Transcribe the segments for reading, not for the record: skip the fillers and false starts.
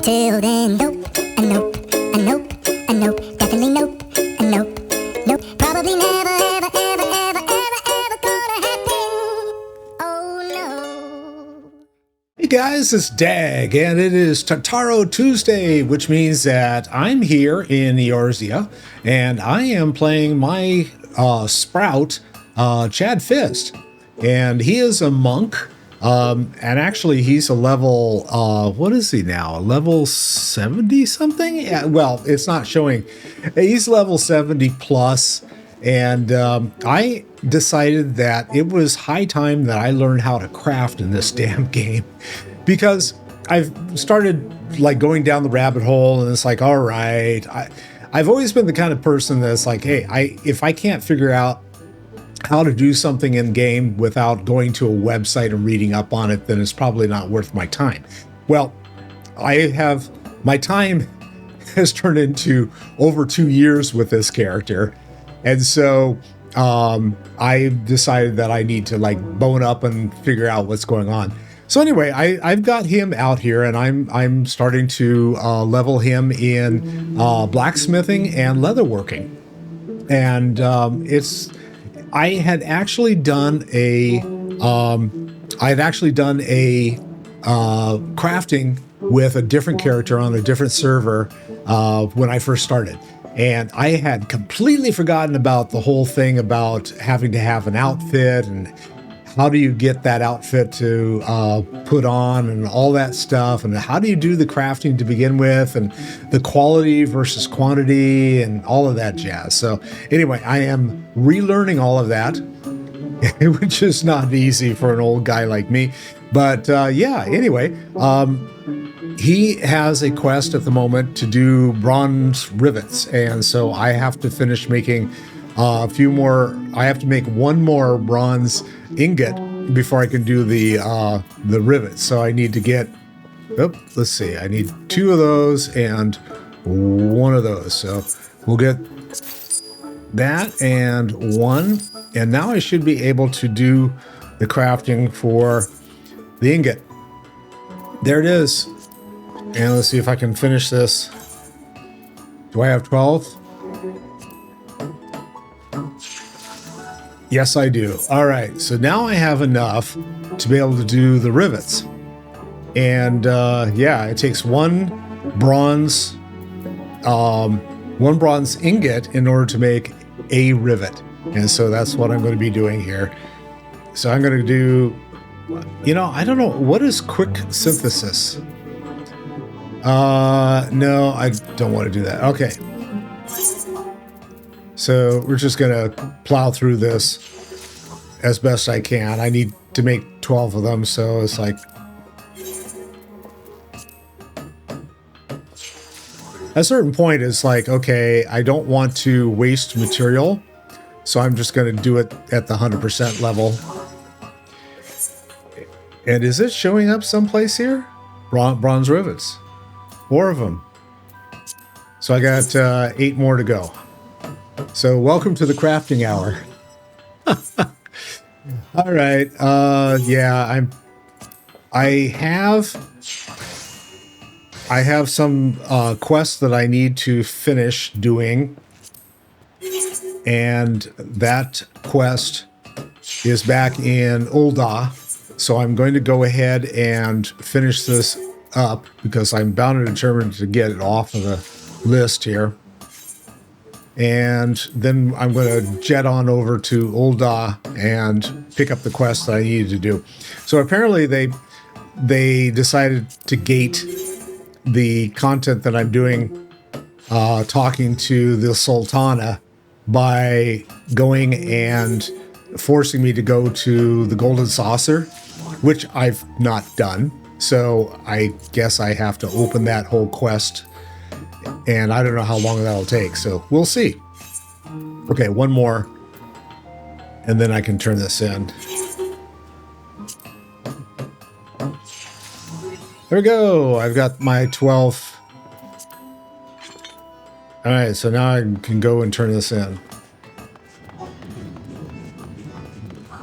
Until then, nope, a nope, a nope, a nope, definitely nope, a nope, nope, probably never, ever, ever, ever, ever, ever gonna happen. Oh no. Hey guys, it's Dag, and it is Tataru Tuesday, which means that I'm here in Eorzea, and I am playing my sprout, Chad Fist, and he is a monk. And actually he's a level, what is he now? A level 70 something? Yeah, well, it's not showing. He's level 70 plus. And I decided that it was high time that I learned how to craft in this damn game, because I've started like going down the rabbit hole, and it's like, all right, I've always been the kind of person that's like, hey, if I can't figure out how to do something in game without going to a website and reading up on it, then it's probably not worth my time. Well, my time has turned into over 2 years with this character. And so I decided that I need to like bone up and figure out what's going on. So anyway, I've got him out here, and I'm starting to level him in blacksmithing and leatherworking. And I had actually done a crafting with a different character on a different server when I first started. And I had completely forgotten about the whole thing about having to have an outfit and how do you get that outfit to put on and all that stuff, and how do you do the crafting to begin with, and the quality versus quantity and all of that jazz. So anyway, I am relearning all of that, which is not easy for an old guy like me. But yeah, anyway, he has a quest at the moment to do bronze rivets, and so I have to finish making a few more. I have to make one more bronze ingot before I can do the rivets. So I need to get, let's see, I need 2 of those and 1 of those. So we'll get that and 1, and now I should be able to do the crafting for the ingot. There it is. And let's see if I can finish this. Do I have 12? Yes, I do. All right, so now I have enough to be able to do the rivets. And yeah, it takes one bronze ingot in order to make a rivet. And so that's what I'm going to be doing here. So I'm going to do, I don't know, what is quick synthesis? No, I don't want to do that. Okay. So we're just going to plow through this as best I can. I need to make 12 of them, so it's like... At a certain point, it's like, okay, I don't want to waste material, so I'm just going to do it at the 100% level. And is it showing up someplace here? Bronze rivets. 4 of them. So I got 8 more to go. So welcome to the crafting hour. All right. Yeah, I have some quests that I need to finish doing, and that quest is back in Ul'dah. So I'm going to go ahead and finish this up because I'm bound and determined to get it off of the list here. And then I'm going to jet on over to Ul'dah and pick up the quest that I needed to do. So apparently they decided to gate the content that I'm doing, talking to the Sultana, by going and forcing me to go to the Golden Saucer, which I've not done. So I guess I have to open that whole quest, and I don't know how long that'll take, so we'll see. Okay, 1 more, and then I can turn this in. There we go. I've got my 12. All right, so now I can go and turn this in.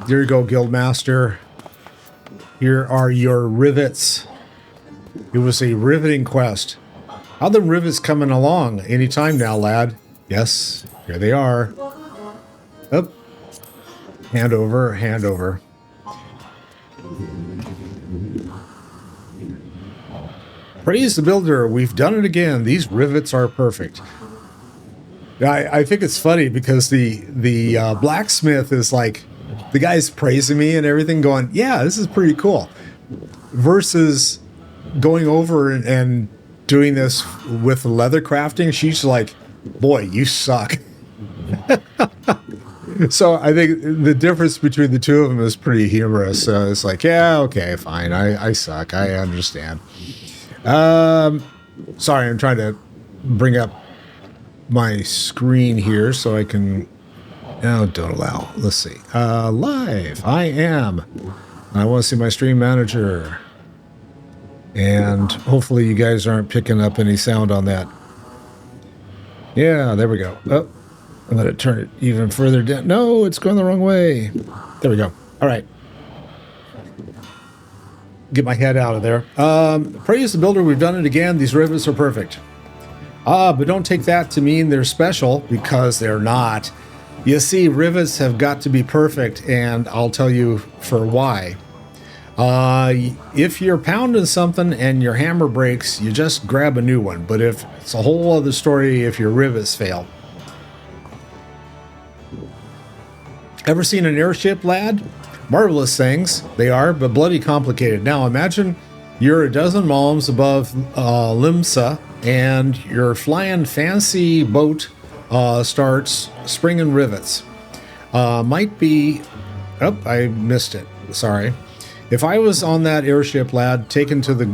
There you go, Guildmaster. Here are your rivets. It was a riveting quest. How the rivets coming along? Any time now, lad. Yes, here they are. Up. Hand over, hand over. Praise the builder. We've done it again. These rivets are perfect. I think it's funny because the blacksmith is like, the guy's praising me and everything, going, yeah, this is pretty cool. Versus going over and doing this with leather crafting, she's like, boy, you suck. So I think the difference between the two of them is pretty humorous. So it's like, yeah, okay, fine. I suck. I understand. Sorry, I'm trying to bring up my screen here so I can... No, don't allow. Let's see. Live. I am. I want to see my stream manager. And hopefully you guys aren't picking up any sound on that. Yeah, there we go. Oh, I'm going to turn it even further down. No, it's going the wrong way. There we go. All right. Get my head out of there. Praise the builder. We've done it again. These rivets are perfect. But don't take that to mean they're special, because they're not. You see, rivets have got to be perfect, and I'll tell you for why. If you're pounding something and your hammer breaks, you just grab a new one. But if it's a whole other story if your rivets fail. Ever seen an airship, lad? Marvelous things, they are, but bloody complicated. Now imagine you're a dozen malms above Limsa, and your flying fancy boat starts springing rivets. Might be... Oh, I missed it. Sorry. If I was on that airship, lad, taken to the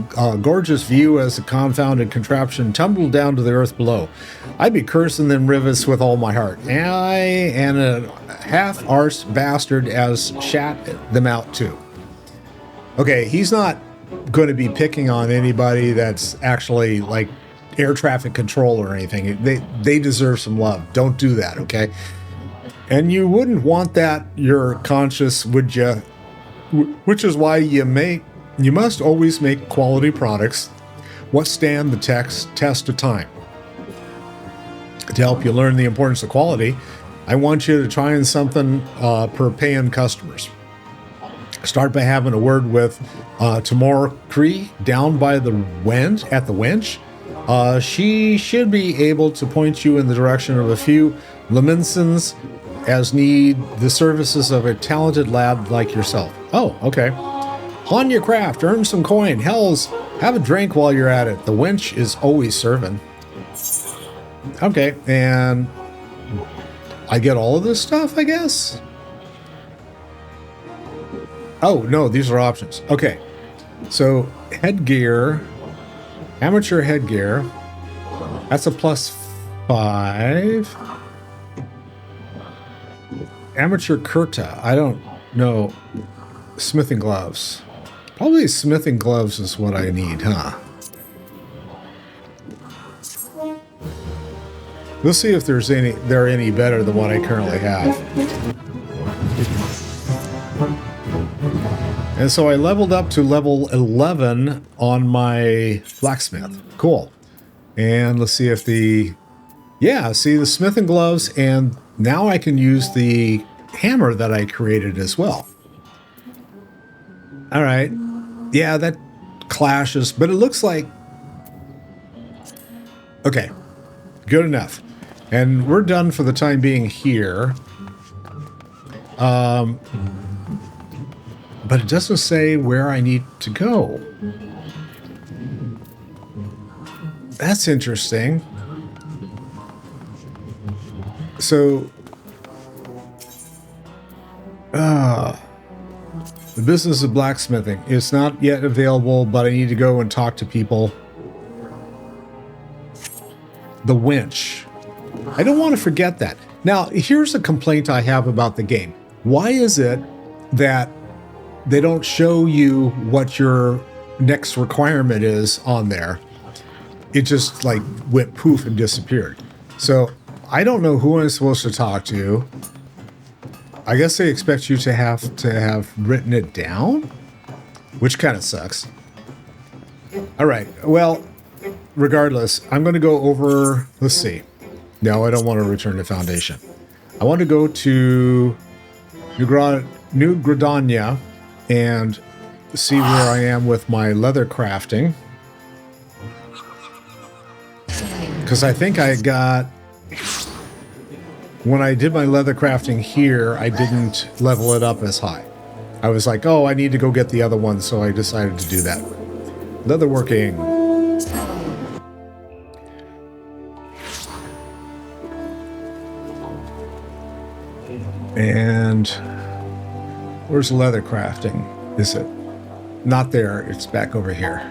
gorgeous view as a confounded contraption tumbled down to the earth below, I'd be cursing them rivets with all my heart. And I and a half-arsed bastard as shat them out too. Okay, he's not going to be picking on anybody that's actually like air traffic control or anything. They deserve some love. Don't do that, okay? And you wouldn't want that your conscience, would you? Which is why you must always make quality products what stand the test of time. To help you learn the importance of quality, I want you to try something per paying customers. Start by having a word with Tamora Cree down by the wench. She should be able to point you in the direction of a few Leminsons as need the services of a talented lad like yourself. Oh, okay. Hone your craft, earn some coin. Hells, have a drink while you're at it. The wench is always serving. Okay, and I get all of this stuff, I guess? Oh, no, these are options. Okay, so headgear, amateur headgear, that's a +5. Amateur kurta, I don't know. Smithing gloves. Probably smithing gloves is what I need, huh? We'll see if they're any better than what I currently have. And so I leveled up to level 11 on my blacksmith. Cool. And let's see if the smithing gloves, and now I can use the hammer that I created as well. All right. Yeah, that clashes, but it looks like... Okay. Good enough. And we're done for the time being here. But it doesn't say where I need to go. That's interesting. So... the business of blacksmithing. It's not yet available, but I need to go and talk to people. The winch. I don't want to forget that. Now, here's a complaint I have about the game. Why is it that they don't show you what your next requirement is on there? It just like went poof and disappeared. So I don't know who I'm supposed to talk to. I guess they expect you to have written it down, which kind of sucks. All right. Well, regardless, I'm going to go over. Let's see. No, I don't want to return to Foundation. I want to go to New Gradania and see where I am with my leather crafting. Because I think I got... When I did my leather crafting here, I didn't level it up as high. I was like, oh, I need to go get the other one, so I decided to do that. Leatherworking. And where's leather crafting? Is it? Not there, it's back over here.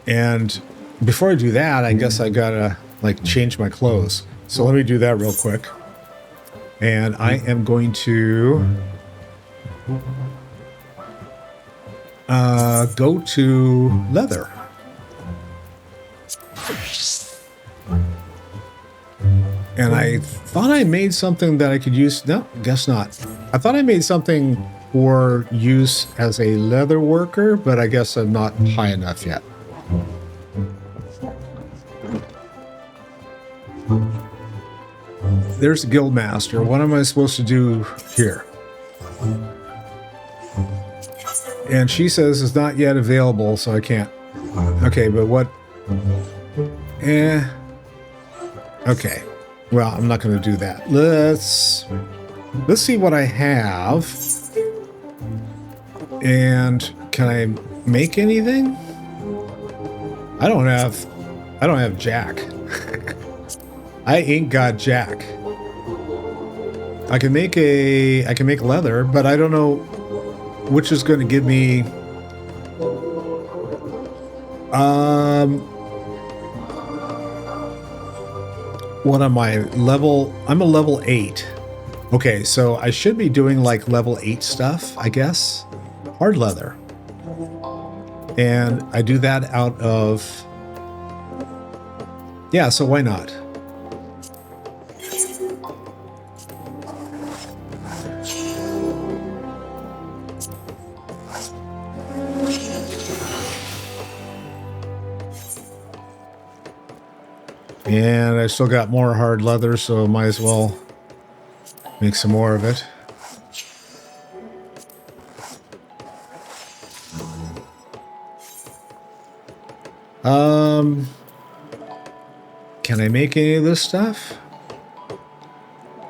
And before I do that, I guess I gotta like change my clothes. So let me do that real quick. And I am going to go to leather. And I thought I made something that I could use. No, guess not. I thought I made something for use as a leather worker, but I guess I'm not high enough yet. There's the Guildmaster. What am I supposed to do here? And she says it's not yet available, so I can't. Okay, but what? Okay. Well, I'm not going to do that. Let's see what I have. And can I make anything? I don't have jack. I ain't got jack. I can make leather, but I don't know which is going to give me what am I? I'm a level 8. Okay, so I should be doing like level 8 stuff, I guess. Hard leather. And I do that out of... Yeah, so why not? And I still got more hard leather, so I might as well make some more of it. Can I make any of this stuff?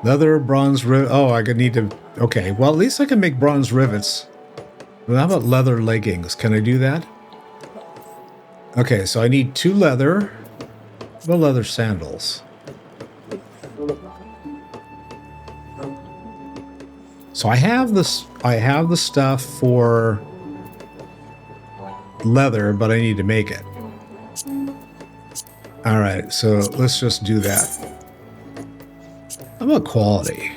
Leather, bronze rivet. Oh, I could need to... Okay, well, at least I can make bronze rivets. Well, how about leather leggings? Can I do that? Okay, so I need 2 leather. No leather sandals. So I have this. I have the stuff for leather, but I need to make it. All right, so let's just do that. How about quality?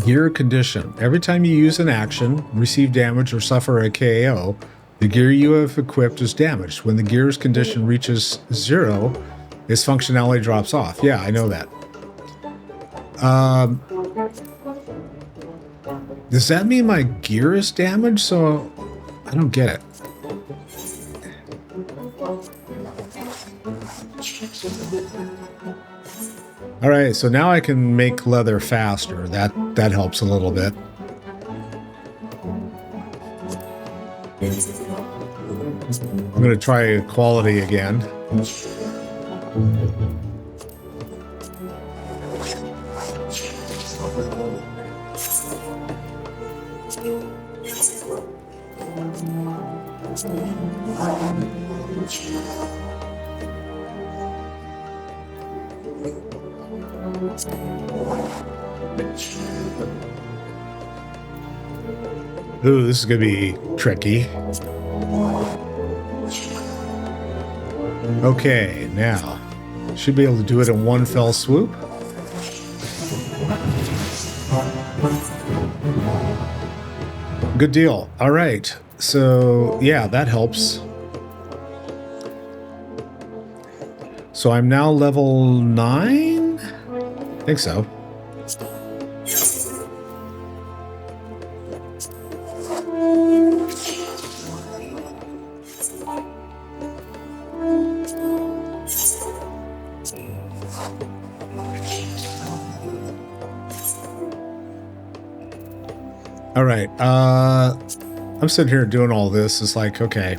Gear condition. Every time you use an action, receive damage, or suffer a KO, the gear you have equipped is damaged. When the gear's condition reaches 0, its functionality drops off. Yeah, I know that. Does that mean my gear is damaged? So I don't get it. All right, so now I can make leather faster. That helps a little bit. I'm going to try quality again. Ooh, this is going to be tricky. Okay, now, should be able to do it in one fell swoop. Good deal. All right. So yeah, that helps. So I'm now level 9? I think so. All right, I'm sitting here doing all this. It's like, okay,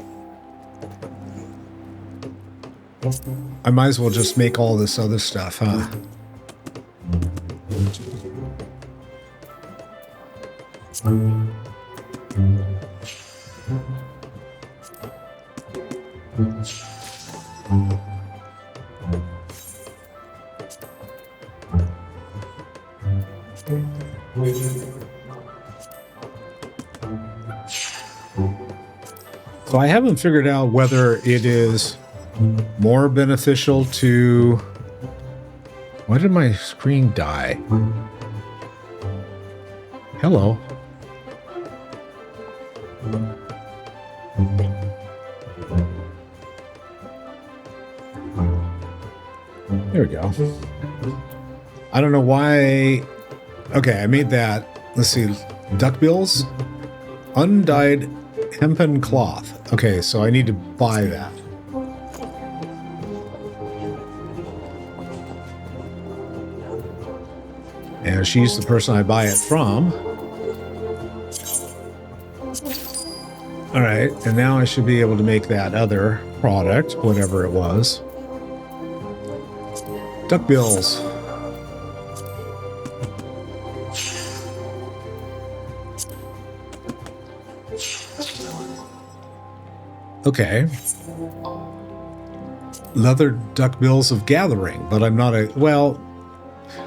I might as well just make all this other stuff, huh? So I haven't figured out whether it is more beneficial to... Why did my screen die? Hello. There we go. I don't know why... Okay, I made that. Let's see. Duckbills? Undyed hempen cloth. Okay, so I need to buy that. And she's the person I buy it from. All right, and now I should be able to make that other product, whatever it was. Duckbills. Okay. Leather duckbills of gathering, but I'm not a... Well,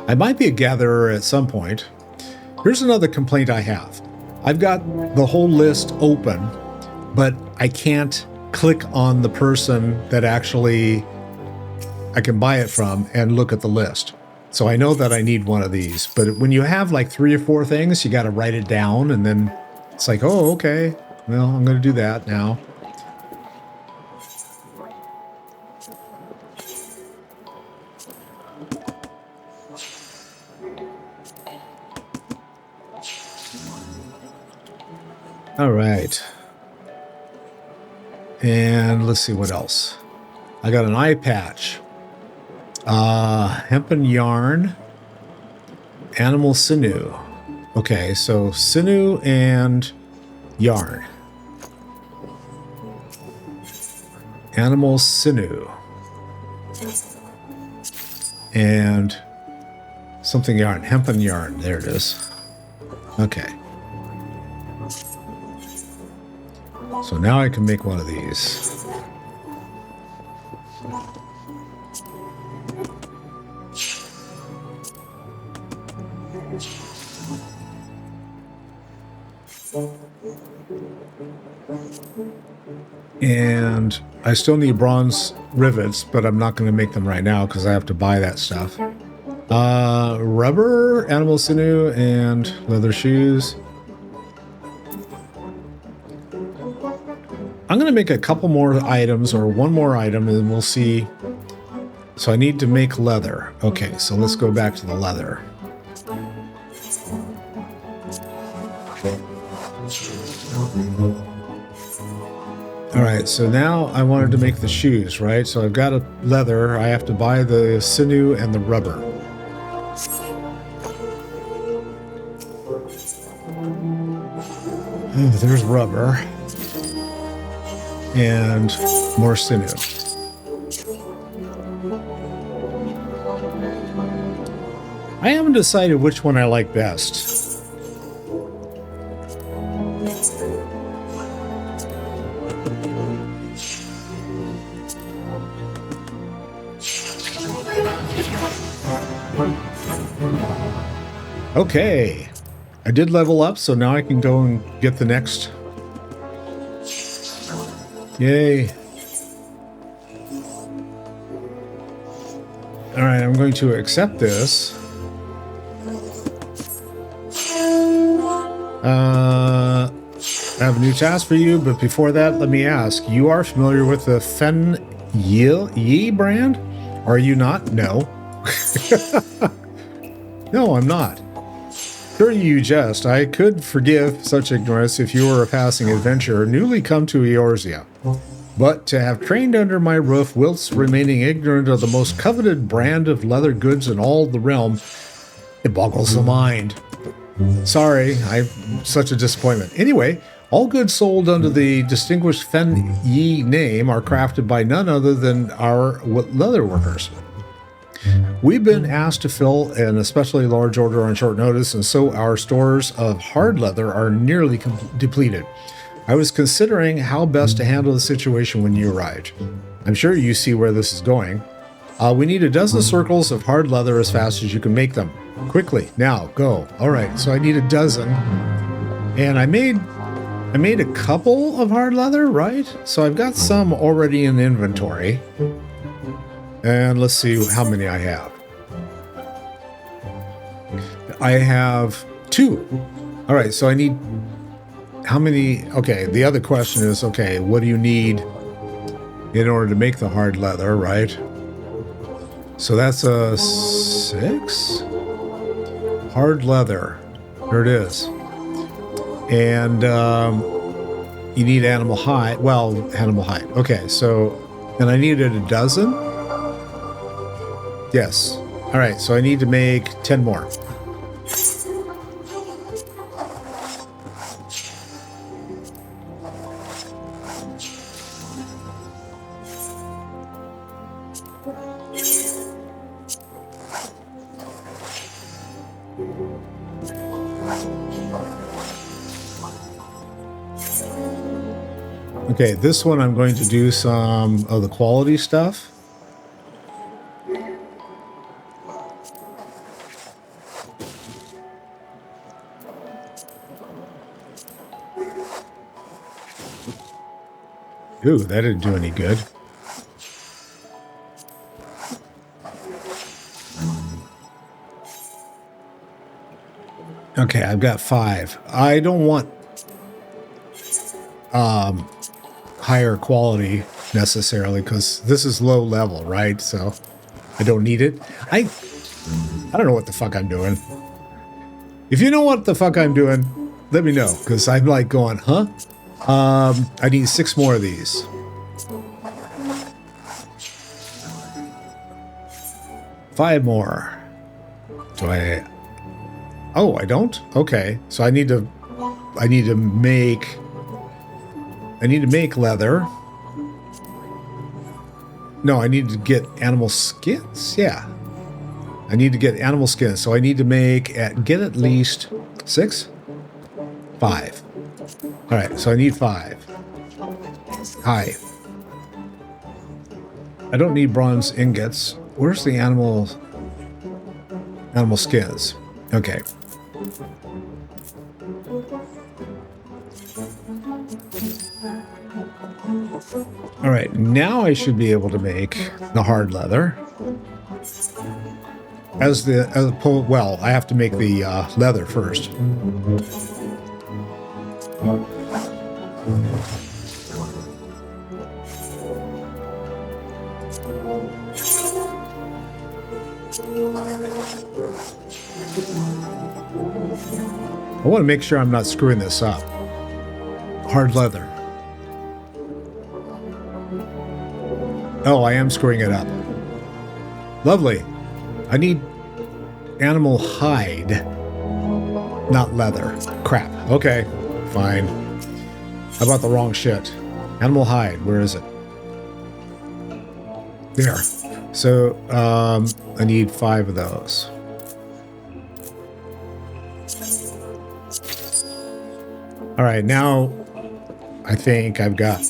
I might be a gatherer at some point. Here's another complaint I have. I've got the whole list open, but I can't click on the person that actually I can buy it from and look at the list. So I know that I need one of these, but when you have like 3 or 4 things, you got to write it down, and then it's like, oh, okay, well, I'm going to do that now. All right. And let's see what else. I got an eye patch. Hempen yarn. Animal sinew. Okay, so sinew and yarn. Animal sinew. And something yarn. Hempen yarn. There it is. Okay. So now I can make one of these. And I still need bronze rivets, but I'm not going to make them right now because I have to buy that stuff. Rubber, animal sinew, and leather shoes. I'm going to make a couple more items, or one more item, and we'll see. So I need to make leather. Okay, so let's go back to the leather. All right, so now I wanted to make the shoes, right? So I've got a leather. I have to buy the sinew and the rubber. Oh, there's rubber. And more sinew. I haven't decided which one I like best. Okay, I did level up, so now I can go and get the next. Yay. All right, I'm going to accept this. I have a new task for you, but before that, let me ask. You are familiar with the Fen Yi brand? Are you not? No. No, I'm not. Sure you jest. I could forgive such ignorance if you were a passing adventurer newly come to Eorzea. But to have trained under my roof whilst remaining ignorant of the most coveted brand of leather goods in all the realm, it boggles the mind. Sorry, I'm such a disappointment. Anyway, all goods sold under the distinguished Fen Yi name are crafted by none other than our leatherworkers. We've been asked to fill an especially large order on short notice, and so our stores of hard leather are nearly depleted. I was considering how best to handle the situation when you arrived. I'm sure you see where this is going. We need a dozen circles of hard leather as fast as you can make them. Quickly, now, go. All right, so I need a dozen. And I made a couple of hard leather, right? So I've got some already in inventory. And let's see how many I have. I have 2. All right, so I need... How many... Okay, the other question is, okay, what do you need in order to make the hard leather, right? So that's a 6? Hard leather. There it is. And you need animal hide. Well, animal hide. Okay, so... And I needed a dozen? Yes. All right, so I need to make 10 more. Okay, this one I'm going to do some of the quality stuff. Ooh, that didn't do any good. Okay, I've got 5. I don't want higher quality necessarily because this is low level, right? So I don't need it. I don't know what the fuck I'm doing. If you know what the fuck I'm doing, let me know, because I'm like going, huh? I need 6 more of these. Five more. Do I... Oh, I don't? Okay. So I need to make leather. No, I need to get animal skins. Yeah. I need to get animal skins. So I need to get at least 6? 5. All right, so I need 5. Hi. I don't need bronze ingots. Where's the animal skins? Okay. All right, now I should be able to make the hard leather. Well, I have to make the leather first. I want to make sure I'm not screwing this up. Hard leather. Oh, I am screwing it up. Lovely. I need animal hide, not leather. Crap. Okay, fine. How about the wrong shit? Animal hide, where is it? There. So, I need 5 of those. All right, now I think I've got...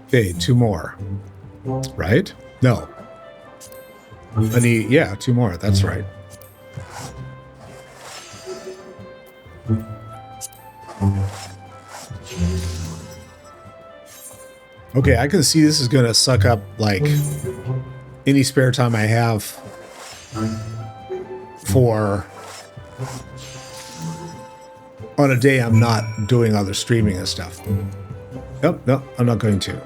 Okay, 2 more. Right? No. I need, yeah, 2 more. That's right. Okay, I can see this is going to suck up, like, any spare time I have for on a day I'm not doing other streaming and stuff. Nope, nope, I'm not going to.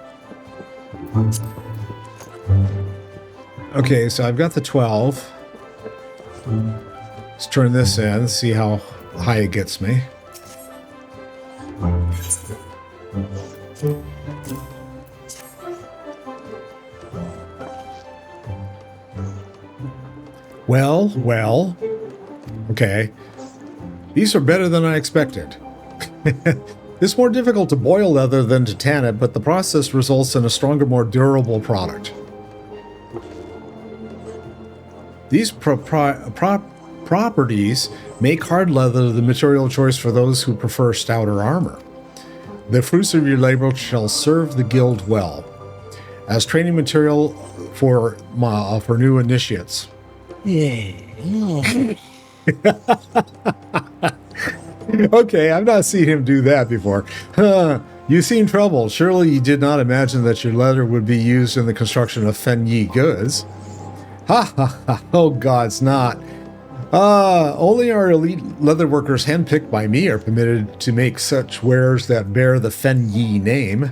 Okay, so I've got the 12. Let's turn this in, see how high it gets me. Well, okay. These are better than I expected. It's more difficult to boil leather than to tan it, but the process results in a stronger, more durable product. These properties make hard leather the material choice for those who prefer stouter armor. The fruits of your labor shall serve the guild well, as training material for new initiates. Okay, I've not seen him do that before. You seem troubled. Surely you did not imagine that your leather would be used in the construction of FFXIV goods. Ha ha ha, oh God's not. Only our elite leather workers handpicked by me are permitted to make such wares that bear the FFXIV name.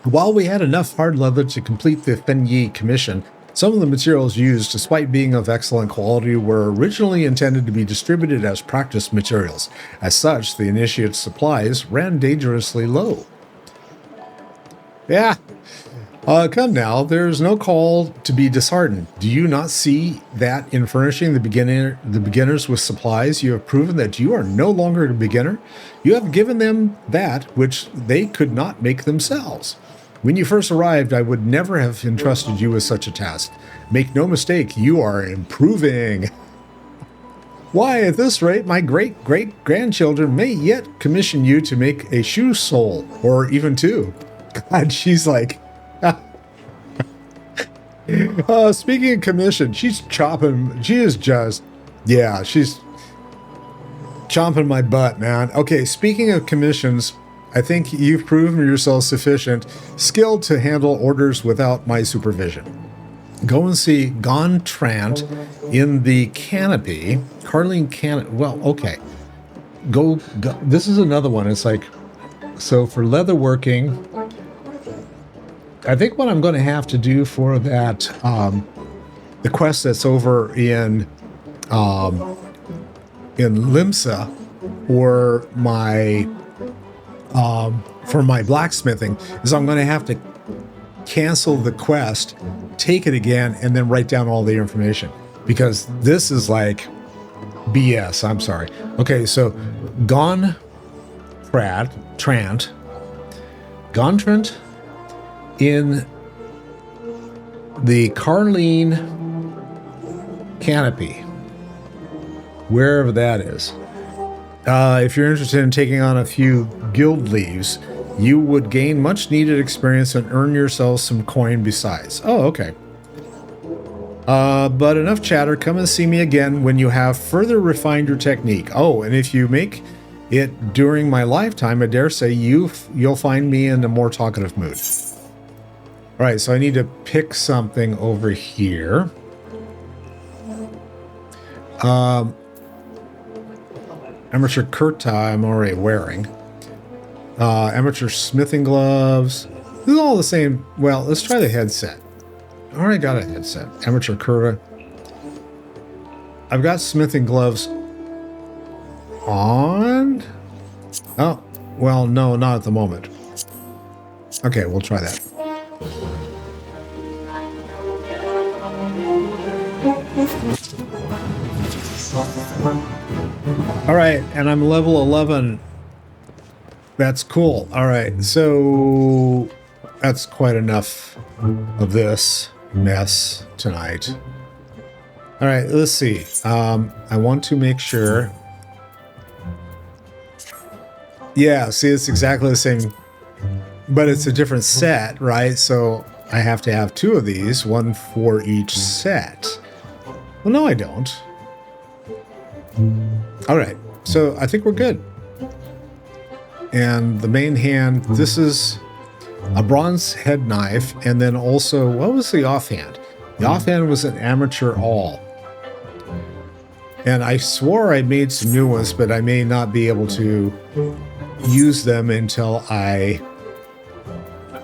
While we had enough hard leather to complete the FFXIV commission, some of the materials used, despite being of excellent quality, were originally intended to be distributed as practice materials. As such, the initiate's supplies ran dangerously low. Yeah. Come now, there's no call to be disheartened. Do you not see that in furnishing the beginners with supplies, you have proven that you are no longer a beginner? You have given them that which they could not make themselves. When you first arrived, I would never have entrusted you with such a task. Make no mistake, you are improving. Why, at this rate, my great-great-grandchildren may yet commission you to make a shoe sole, or even 2. God, she's like... speaking of commission, she's chomping... She is just... Yeah, she's chomping my butt, man. Okay, speaking of commissions... I think you've proven yourself sufficient, skilled to handle orders without my supervision. Go and see Gontrant in the canopy. Carleen Canopy. Well, okay. Go. This is another one. It's like, so for leatherworking, I think what I'm going to have to do for that, the quest that's over in Limsa, for my blacksmithing, is I'm going to have to cancel the quest, take it again, and then write down all the information, because this is like BS. I'm sorry. Okay, so Gontrant in the Carleen Canopy, wherever that is. If you're interested in taking on a few guild leaves, you would gain much needed experience and earn yourself some coin besides. Oh, okay. But enough chatter. Come and see me again when you have further refined your technique. Oh, and if you make it during my lifetime, I dare say you'll find me in a more talkative mood. All right, so I need to pick something over here. Amateur kurta I'm already wearing. Amateur smithing gloves. This is all the same. Well, let's try the headset. I already got a headset. Amateur kurta. I've got smithing gloves on. Oh, well, no, not at the moment. Okay, we'll try that. All right, and I'm level 11. That's cool. All right, so that's quite enough of this mess tonight. All right, let's see. I want to make sure Yeah, see, it's exactly the same, but it's a different set, right? So I have to have 2 of these, one for each set. Well, no, I don't. All right, so I think we're good. And the main hand, this is a bronze head knife, and then also, what was the offhand? The offhand was an amateur awl. And I swore I made some new ones, but I may not be able to use them until I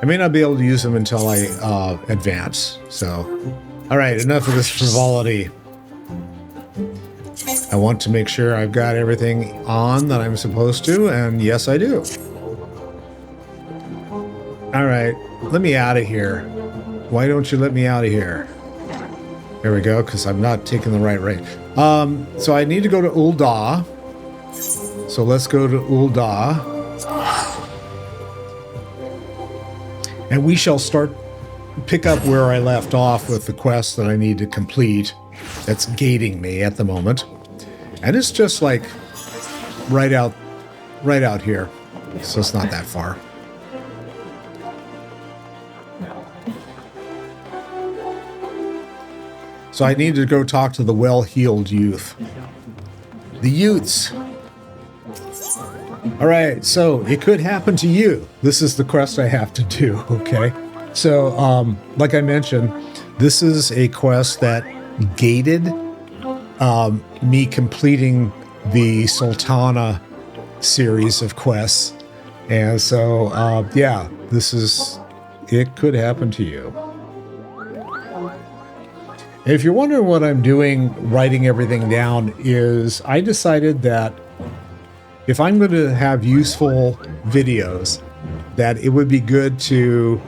may not be able to use them until I advance. So, all right, enough of this frivolity. I want to make sure I've got everything on that I'm supposed to, and yes, I do. All right, let me out of here. Why don't you let me out of here? There we go, because I'm not taking the right rate. So I need to go to Ul'dah. So let's go to Ul'dah. And we shall pick up where I left off with the quest that I need to complete. That's gating me at the moment. And it's just like right out here. So it's not that far. So I need to go talk to the well-heeled youth. The youths. All right, so it could happen to you. This is the quest I have to do, okay? So, like I mentioned, this is a quest that gated me completing the Sultana series of quests. And so, yeah, it could happen to you. If you're wondering what I'm doing, writing everything down, is I decided that if I'm going to have useful videos, that it would be good to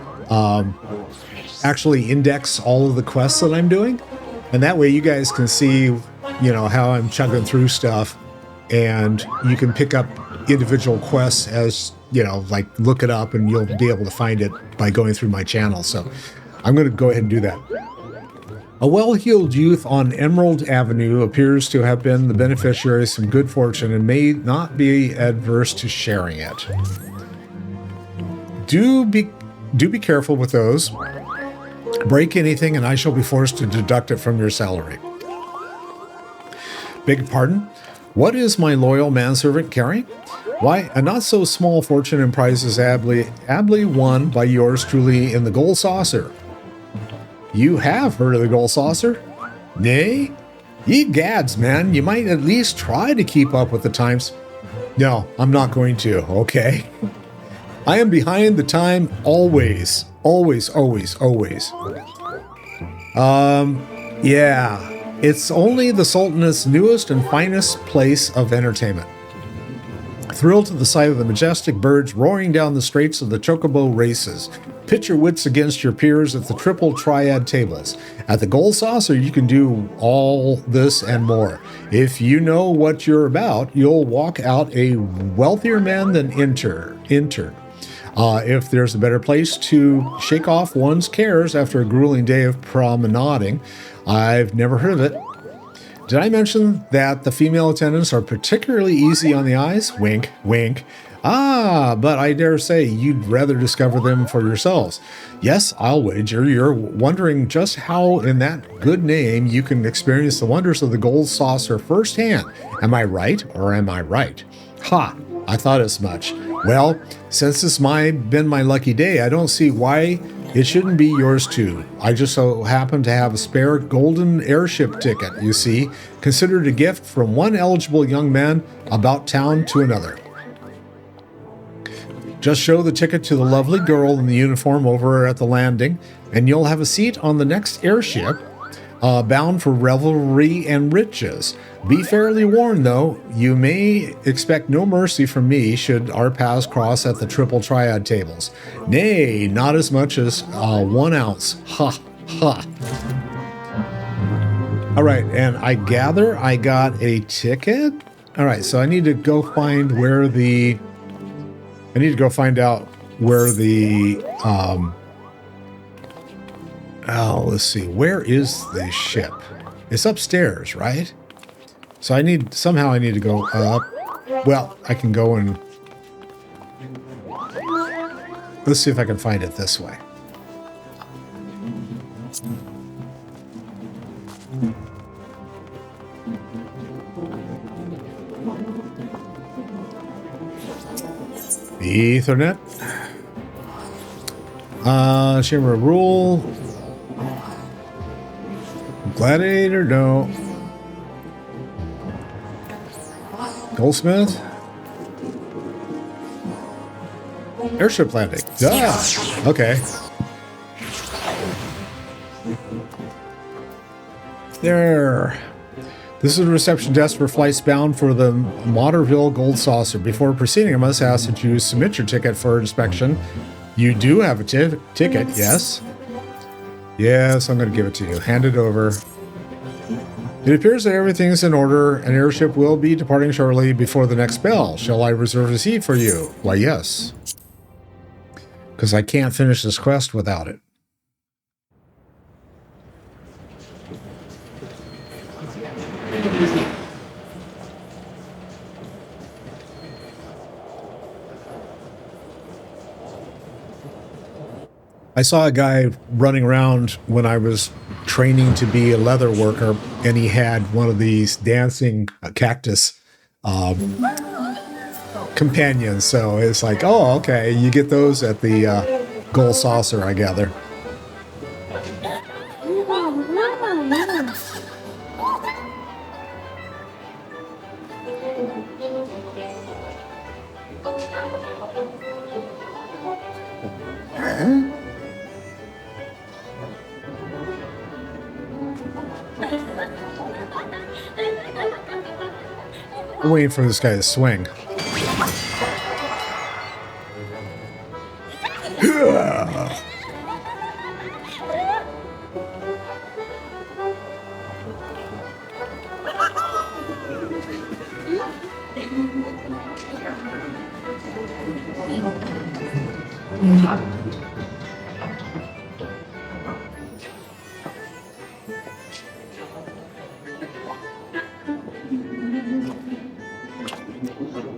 actually index all of the quests that I'm doing. And that way you guys can see, you know, how I'm chugging through stuff, and you can pick up individual quests as, you know, like look it up and you'll be able to find it by going through my channel. So I'm going to go ahead and do that. A well-heeled youth on Emerald Avenue appears to have been the beneficiary of some good fortune and may not be adverse to sharing it. Do be careful with those. Break anything and I shall be forced to deduct it from your salary. Beg pardon? What is my loyal manservant carrying? Why, a not-so-small fortune in prizes ably won by yours truly in the Gold Saucer. You have heard of the Gold Saucer? Nay? Ye gads, man, you might at least try to keep up with the times. No, I'm not going to, okay? I am behind the time always. Always, always, always. Yeah. It's only the Sultana's newest and finest place of entertainment. Thrilled to the sight of the majestic birds roaring down the straits of the Chocobo races. Pit your wits against your peers at the triple triad tables. At the Gold Saucer, you can do all this and more. If you know what you're about, you'll walk out a wealthier man than entered. If there's a better place to shake off one's cares after a grueling day of promenading, I've never heard of it. Did I mention that the female attendants are particularly easy on the eyes? Wink, wink. Ah, but I dare say you'd rather discover them for yourselves. Yes, I'll wager you're wondering just how, in that good name, you can experience the wonders of the Gold Saucer firsthand. Am I right, or am I right? Ha! I thought as much. Well, since it's been my lucky day, I don't see why it shouldn't be yours too. I just so happen to have a spare golden airship ticket, you see, considered a gift from one eligible young man about town to another. Just show the ticket to the lovely girl in the uniform over at the landing, and you'll have a seat on the next airship, bound for revelry and riches. Be fairly warned, though, you may expect no mercy from me should our paths cross at the triple triad tables. Nay, not as much as 1 ounce. Ha, ha. All right, and I gather I got a ticket. All right, so I need to go find where the... I need to go find out where the... oh, let's see. Where is the ship? It's upstairs, right? So somehow I need to go up. Well, I can go and Let's see if I can find it this way. Ethernet. Chamber of Rule. Gladiator, no. Goldsmith. Airship landing. Yeah. Okay. There. This is a reception desk for flights bound for the Motterville Gold Saucer. Before proceeding, I must ask that you submit your ticket for inspection. You do have a ticket, yes? Yes, I'm going to give it to you. Hand it over. It appears that everything is in order. An airship will be departing shortly before the next bell. Shall I reserve a seat for you? Why, yes. Because I can't finish this quest without it. I saw a guy running around when I was training to be a leather worker, and he had one of these dancing cactus companions. So it's like, oh, okay, you get those at the Gold Saucer, I gather. I'm waiting for this guy to swing.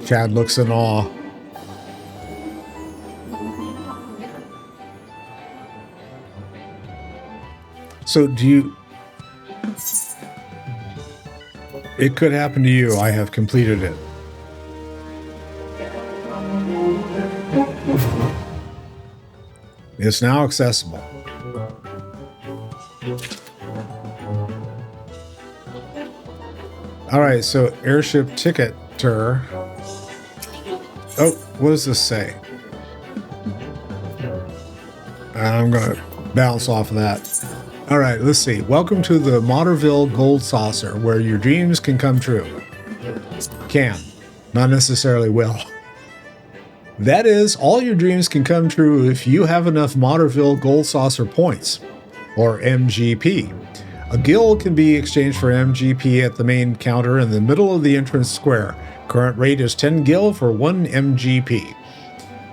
Chad looks in awe. So do you... It could happen to you. I have completed it. It's now accessible. All right, so airship ticketer. Oh, what does this say? I'm going to bounce off of that. All right, let's see. Welcome to the Motterville Gold Saucer, where your dreams can come true. Can. Not necessarily will. That is, all your dreams can come true if you have enough Motterville Gold Saucer points, or MGP. A gil can be exchanged for MGP at the main counter in the middle of the entrance square. Current rate is 10 gil for 1 MGP.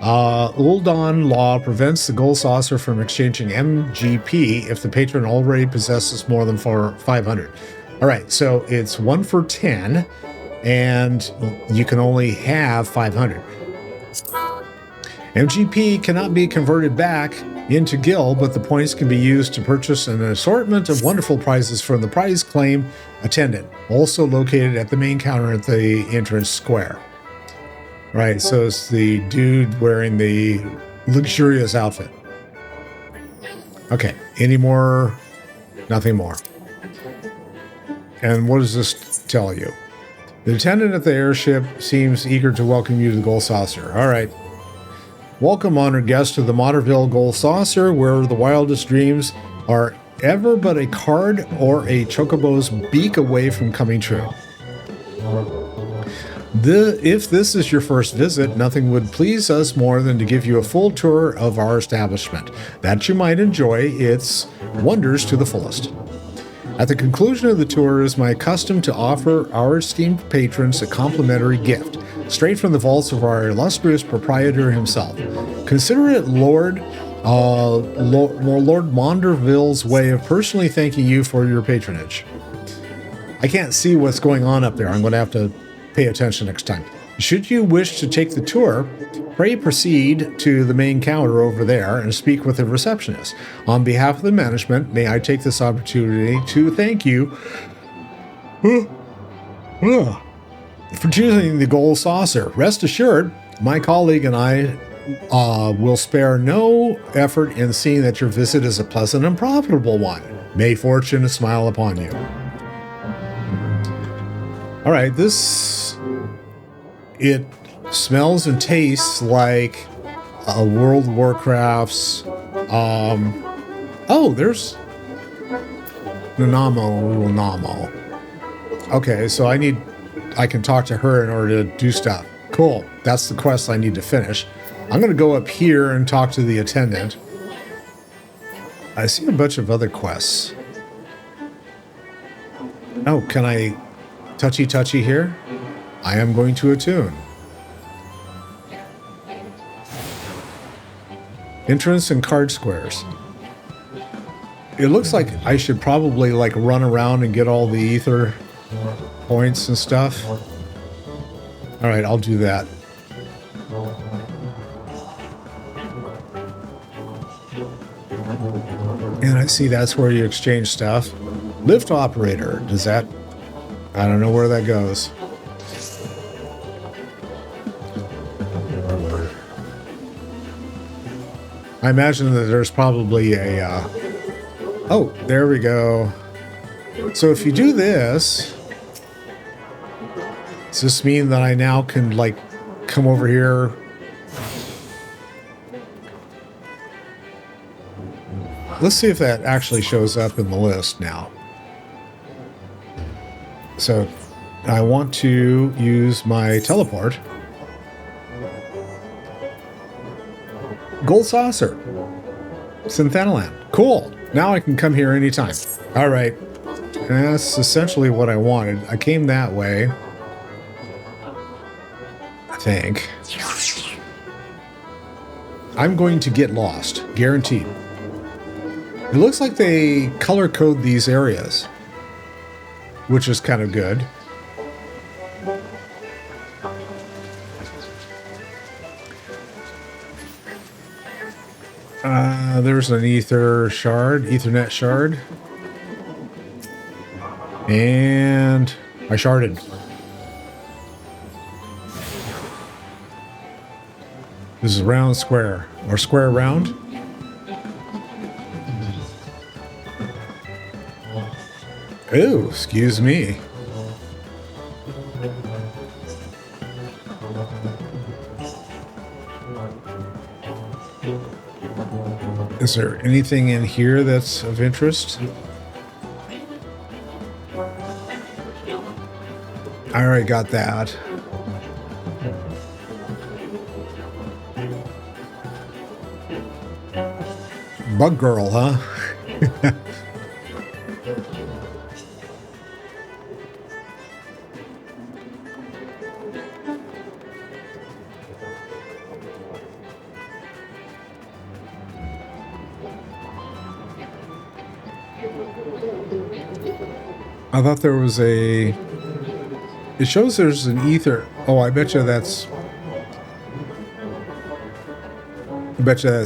Uldan law prevents the Gold Saucer from exchanging MGP if the patron already possesses more than 500. All right, so it's 1 for 10, and you can only have 500. MGP cannot be converted back into gil, but the points can be used to purchase an assortment of wonderful prizes from the prize claim attendant, also located at the main counter at the entrance square. Right, so it's the dude wearing the luxurious outfit. Okay, any more? Nothing more. And what does this tell you? The attendant at the airship seems eager to welcome you to the Gold Saucer. All right. Welcome, honored guests, to the Motterville Gold Saucer, where the wildest dreams are ever but a card or a chocobo's beak away from coming true. If this is your first visit, nothing would please us more than to give you a full tour of our establishment, that you might enjoy its wonders to the fullest. At the conclusion of the tour, it is my custom to offer our esteemed patrons a complimentary gift, straight from the vaults of our illustrious proprietor himself. Consider it Lord Monderville's way of personally thanking you for your patronage. I can't see what's going on up there. I'm going to have to pay attention next time. Should you wish to take the tour, Pray proceed to the main counter over there and speak with the receptionist. On behalf of the management, may I take this opportunity to thank you for choosing the gold saucer. Rest assured, my colleague and I will spare no effort in seeing that your visit is a pleasant and profitable one. May fortune smile upon you. All right, it smells and tastes like a World of Warcraft's, oh, there's Nanamo. Okay, so I can talk to her in order to do stuff. Cool, that's the quest I need to finish. I'm gonna go up here and talk to the attendant. I see a bunch of other quests. Oh, can I touchy here? I am going to attune. Entrance and card squares. It looks like I should probably like run around and get all the ether points and stuff. All right, I'll do that. And I see that's where you exchange stuff. Lift operator, does that? I don't know where that goes. I imagine that there's probably a, oh, there we go. So if you do this, does this mean that I now can like come over here? Let's see if that actually shows up in the list now. So I want to use my teleport. Gold saucer. Sultana land. Cool. Now I can come here anytime. All right. That's essentially what I wanted. I came that way. I think. I'm going to get lost. Guaranteed. It looks like they color code these areas, which is kind of good. There's an Ethernet shard. And I sharded. This is round square, or square round. Oh, excuse me. Is there anything in here that's of interest? I already got that. Bug girl, huh? I thought there was a... It shows there's an ether... Oh, I bet you that's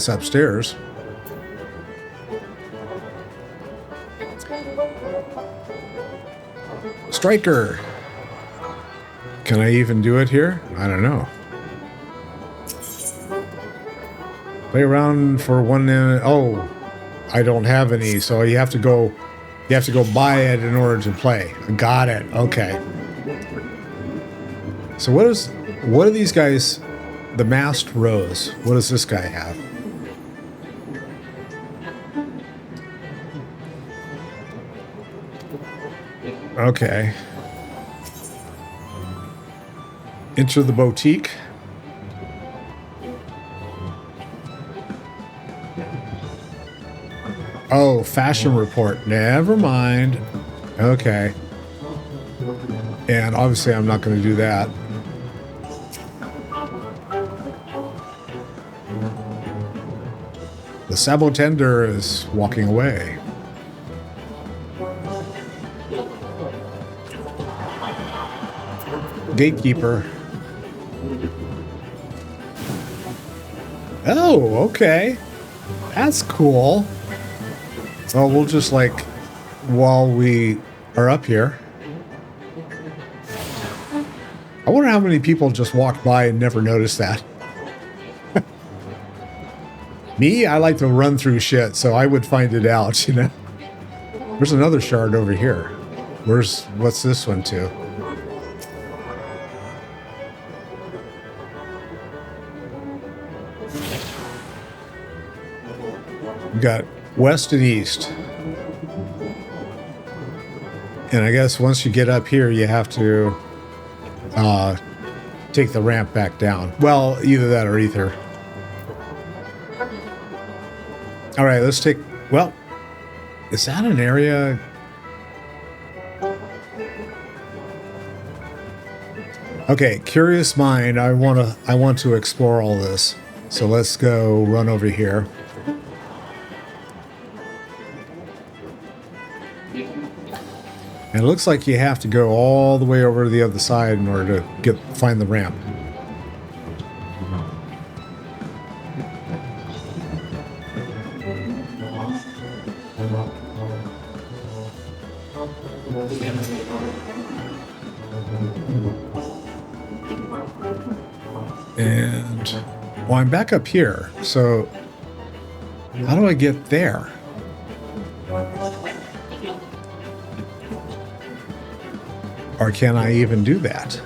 upstairs. Striker! Can I even do it here? I don't know. Play around for 1 minute. Oh, I don't have any, so you have to go buy it in order to play. Got it. Okay. So what are these guys? The masked rose. What does this guy have? Okay. Enter the boutique. Oh, fashion report. Never mind. Okay. And obviously I'm not going to do that. The sabotender is walking away. Gatekeeper. Oh, okay. That's cool. Well, we'll just like, while we are up here. I wonder how many people just walked by and never noticed that. Me, I like to run through shit, so I would find it out, you know. There's another shard over here. What's this one to? We got west and east. And I guess once you get up here, you have to take the ramp back down. Well, either that or ether. All right, let's take, well, is that an area? Okay, curious mind. I want to explore all this. So let's go run over here. And it looks like you have to go all the way over to the other side in order to find the ramp. And, well, I'm back up here, so how do I get there? Or can I even do that?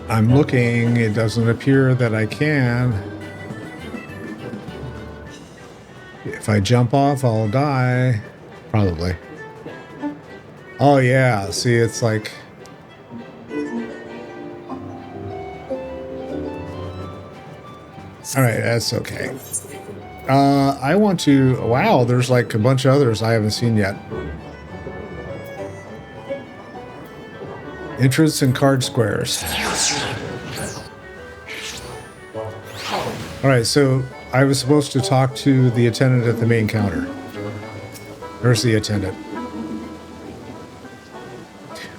I'm looking, it doesn't appear that I can. If I jump off, I'll die. Probably. Oh yeah, see, it's like... Alright, that's okay. I want to... Wow, there's like a bunch of others I haven't seen yet. Entrance and card squares. Alright, so I was supposed to talk to the attendant at the main counter. There's the attendant.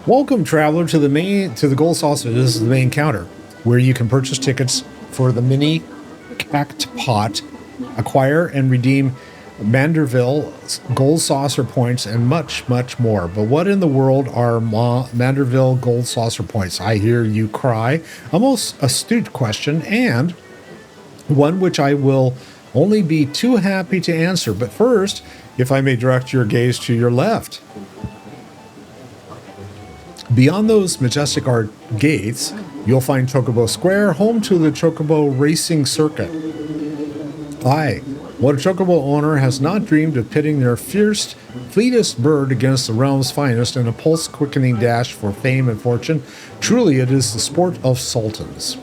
Welcome, traveler, to the Gold Saucer. This is the main counter, where you can purchase tickets for the mini Cact Pot, acquire and redeem Manderville Gold Saucer points, and much, much more. But what in the world are Manderville Gold Saucer points? I hear you cry. A most astute question, and one which I will only be too happy to answer. But first, if I may direct your gaze to your left. Beyond those majestic art gates, you'll find Chocobo Square, home to the Chocobo Racing Circuit. Aye, what a Chocobo owner has not dreamed of pitting their fleetest bird against the realm's finest in a pulse-quickening dash for fame and fortune? Truly, it is the sport of sultans.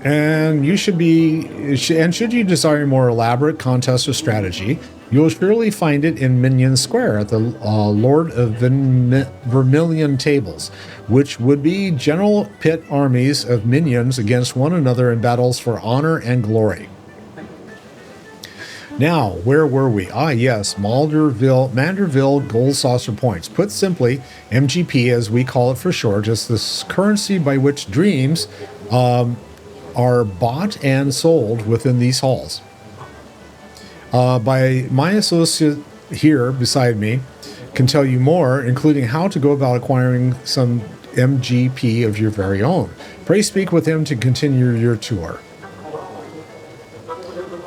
And should you desire a more elaborate contest or strategy, you'll surely find it in Minion Square at the Lord of Vermilion tables, which would be general pit armies of minions against one another in battles for honor and glory. Now, where were we? Ah, yes, Manderville Gold Saucer points. Put simply, MGP, as we call it for short, is the currency by which dreams are bought and sold within these halls. By my associate here beside me can tell you more, including how to go about acquiring some MGP of your very own. Pray speak with him to continue your tour.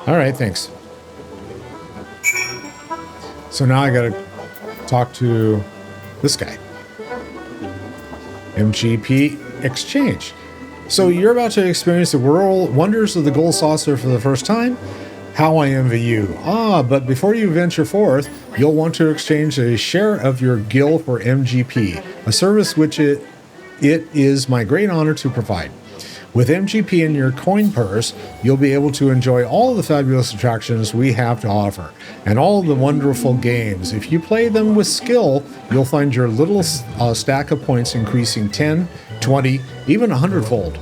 All right, thanks. So now I gotta talk to this guy. MGP exchange. So you're about to experience the wonders of the Gold Saucer for the first time? How I envy you. Ah, but before you venture forth, you'll want to exchange a share of your gil for MGP, a service which it is my great honor to provide. With MGP in your coin purse, you'll be able to enjoy all the fabulous attractions we have to offer, and all the wonderful games. If you play them with skill, you'll find your little stack of points increasing 10, 20, even 100-fold.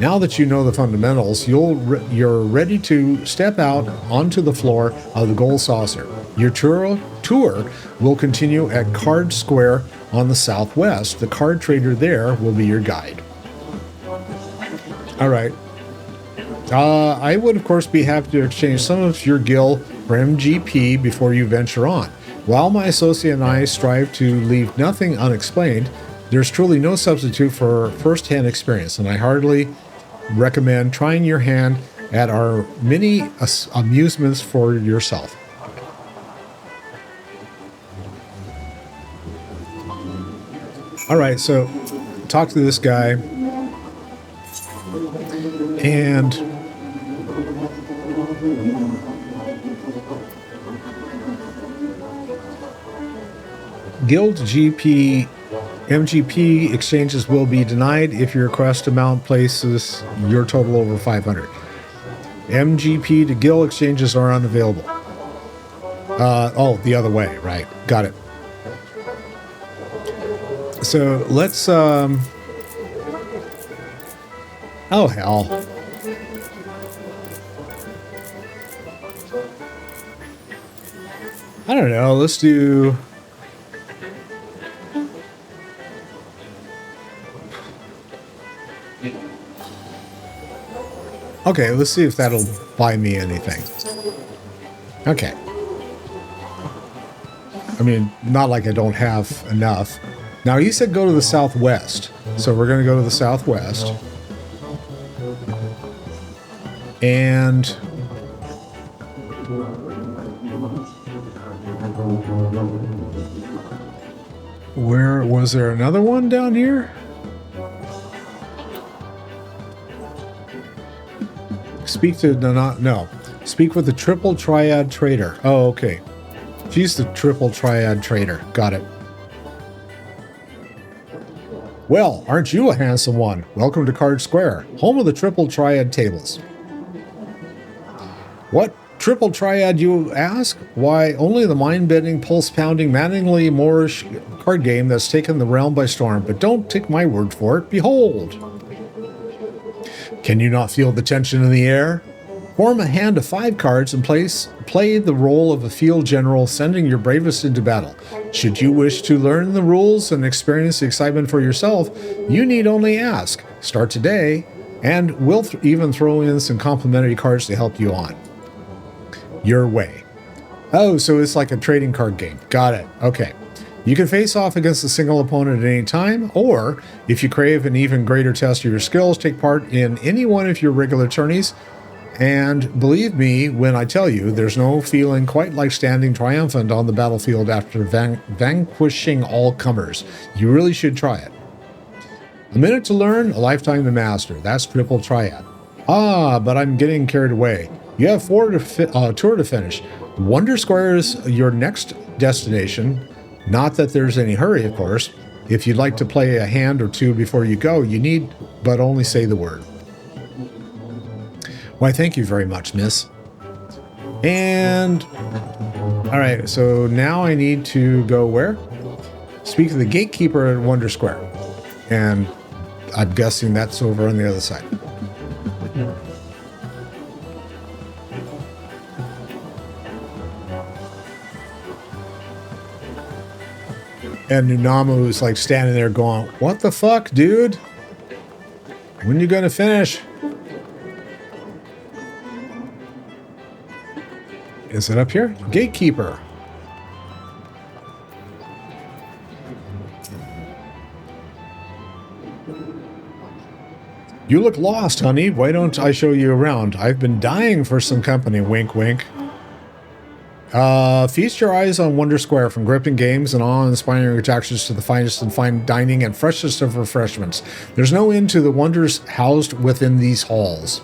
Now that you know the fundamentals, you're ready to step out onto the floor of the Gold Saucer. Your tour will continue at Card Square on the southwest. The card trader there will be your guide. All right. I would, of course, be happy to exchange some of your gil for MGP before you venture on. While my associate and I strive to leave nothing unexplained, there's truly no substitute for first-hand experience, and I heartily recommend trying your hand at our mini amusements for yourself. All right, so talk to this guy, and Guild MGP exchanges will be denied if your request amount places your total over 500. MGP to Guild exchanges are unavailable. Oh, the other way, right? Got it. So let's oh hell. I don't know, let's do okay, let's see if that'll buy me anything. Okay. I mean, not like I don't have enough. Now, he said go to the southwest. So we're going to go to the southwest. And where was there another one down here? Speak to no. Speak with the triple triad trader. Oh, okay. She's the triple triad trader. Got it. Well, aren't you a handsome one? Welcome to Card Square, home of the triple triad tables. What triple triad, you ask? Why, only the mind-bending, pulse-pounding, maddeningly Moorish card game that's taken the realm by storm. But don't take my word for it. Behold. Can you not feel the tension in the air? Form a hand of 5 cards and play the role of a field general, sending your bravest into battle. Should you wish to learn the rules and experience the excitement for yourself, you need only ask. Start today, and we'll even throw in some complimentary cards to help you on your way. Oh, so it's like a trading card game. Got it. Okay. You can face off against a single opponent at any time, or if you crave an even greater test of your skills, take part in any one of your regular tourneys. And believe me when I tell you, there's no feeling quite like standing triumphant on the battlefield after vanquishing all comers. You really should try it. A minute to learn, a lifetime to master. That's triple triad. Ah, but I'm getting carried away. You have 4 tour to finish. Wonder Square is your next destination. Not that there's any hurry, of course. If you'd like to play a hand or two before you go, you need but only say the word. Why, thank you very much, miss. And, all right, so now I need to go where? Speak to the gatekeeper at Wonder Square. And I'm guessing that's over on the other side. And Nunamu is like standing there going, what the fuck, dude? When you gonna finish? Is it up here? Gatekeeper. You look lost, honey. Why don't I show you around? I've been dying for some company. Wink, wink. Feast your eyes on Wonder Square, from gripping games and awe-inspiring attractions to the finest in fine dining and freshest of refreshments. There's no end to the wonders housed within these halls.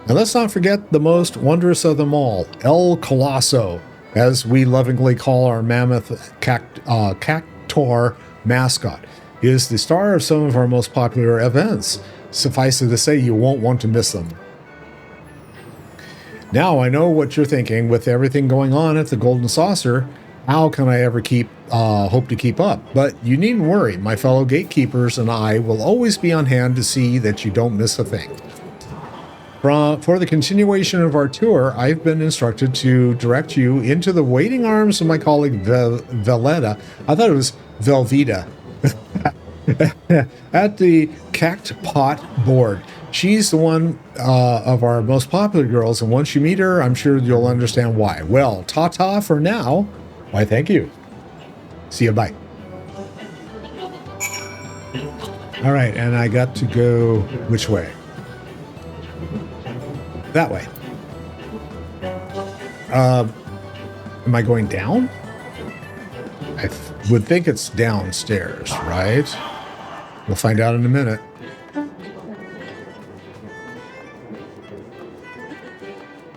And let's not forget the most wondrous of them all, El Colosso, as we lovingly call our mammoth cactor mascot, is the star of some of our most popular events. Suffice it to say, you won't want to miss them. Now, I know what you're thinking. With everything going on at the Golden Saucer, how can I ever hope to keep up? But you needn't worry. My fellow gatekeepers and I will always be on hand to see that you don't miss a thing. For the continuation of our tour, I've been instructed to direct you into the waiting arms of my colleague Valletta. I thought it was Velveeta at the Cact Pot board. She's the one of our most popular girls, and once you meet her, I'm sure you'll understand why. Well, ta-ta for now. Why, thank you. See you, bye. All right, and I got to go which way? That way. Am I going down? I would think it's downstairs, right? We'll find out in a minute.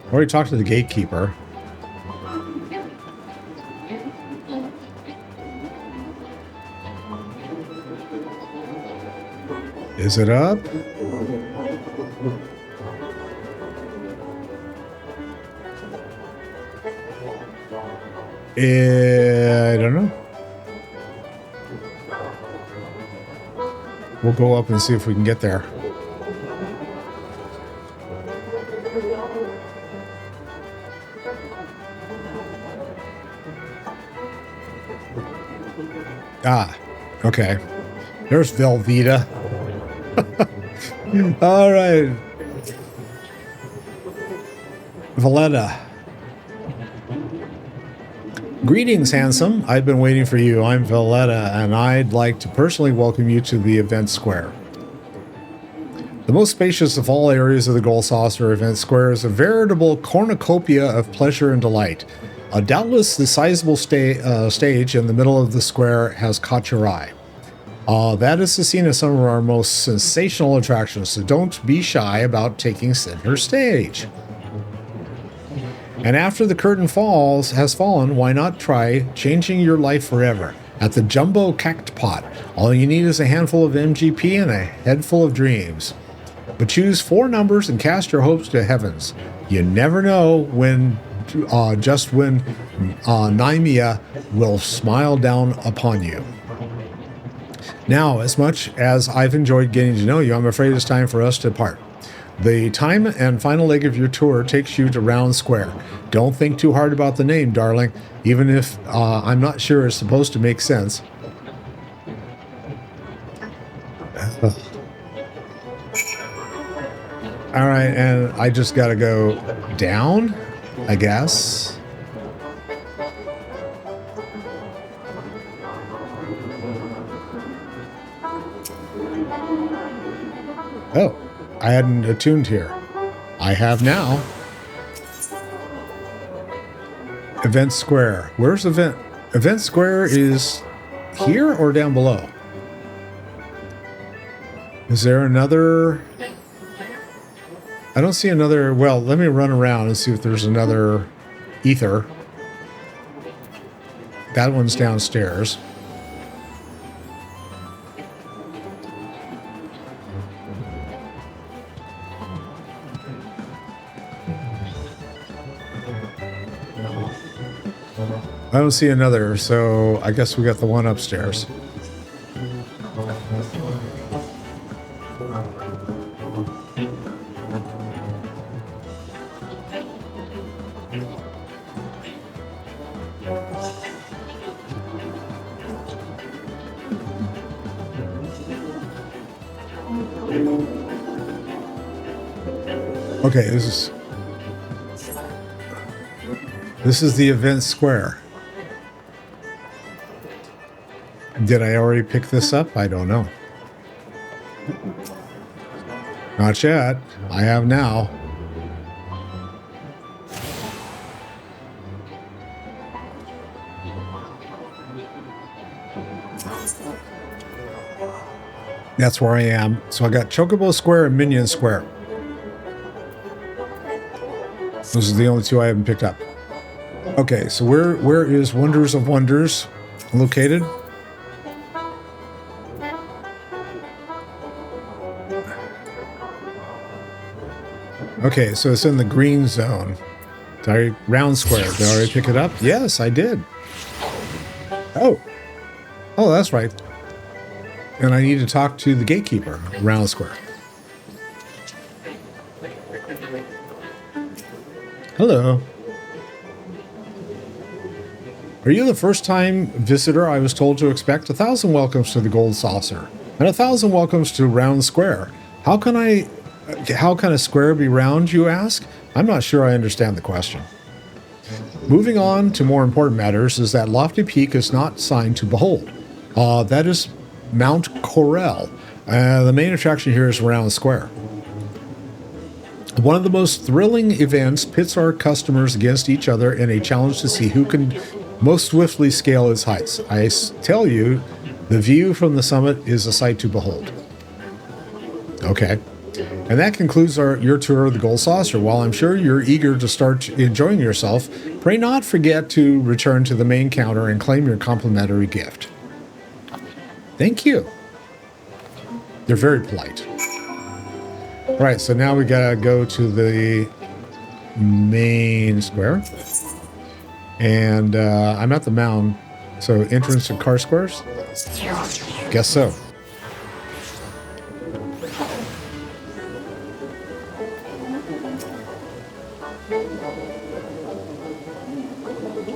I already talked to the gatekeeper. Is it up? I don't know. We'll go up and see if we can get there. Ah, okay. There's Velveeta. All right. Valletta. Greetings, handsome. I've been waiting for you. I'm Valletta, and I'd like to personally welcome you to the event square. The most spacious of all areas of the Gold Saucer event square is a veritable cornucopia of pleasure and delight. Doubtless the sizable stage in the middle of the square has caught your eye. That is the scene of some of our most sensational attractions, so don't be shy about taking center stage. And after the curtain has fallen, why not try changing your life forever at the Jumbo Cact Pot? All you need is a handful of MGP and a head full of dreams. But choose 4 numbers and cast your hopes to heavens. You never know when, just when Naimia will smile down upon you. Now, as much as I've enjoyed getting to know you, I'm afraid it's time for us to part. The time and final leg of your tour takes you to Round Square. Don't think too hard about the name, darling, even if I'm not sure it's supposed to make sense. All right, and I just got to go down, I guess. Oh. I hadn't attuned here. I have now. Event Square. Where's Event? Event Square is here or down below? Is there another? I don't see another. Well, let me run around and see if there's another ether. That one's downstairs. I don't see another, so I guess we got the one upstairs. Okay, this is the event square. Did I already pick this up? I don't know. Not yet. I have now. That's where I am. So I got Chocobo Square and Minion Square. Those are the only 2 I haven't picked up. Okay, so where is Wonders of Wonders located? Okay, so it's in the green zone. Round Square. Did I already pick it up? Yes, I did. Oh, that's right. And I need to talk to the gatekeeper. Round Square. Hello. Are you the first time visitor? I was told to expect 1,000 welcomes to the Gold Saucer and 1,000 welcomes to Round Square. How can a square be round, you ask? I'm not sure I understand the question. Moving on to more important matters is that lofty peak is not signed to behold. That is Mount Corel. The main attraction here is Round Square. One of the most thrilling events pits our customers against each other in a challenge to see who can most swiftly scale its heights. I tell you, the view from the summit is a sight to behold. Okay. And that concludes your tour of the Gold Saucer. While I'm sure you're eager to start enjoying yourself, pray not forget to return to the main counter and claim your complimentary gift. Thank you. They're very polite. All right, so now we gotta go to the main square. And I'm at the mound, so entrance to car squares? Guess so.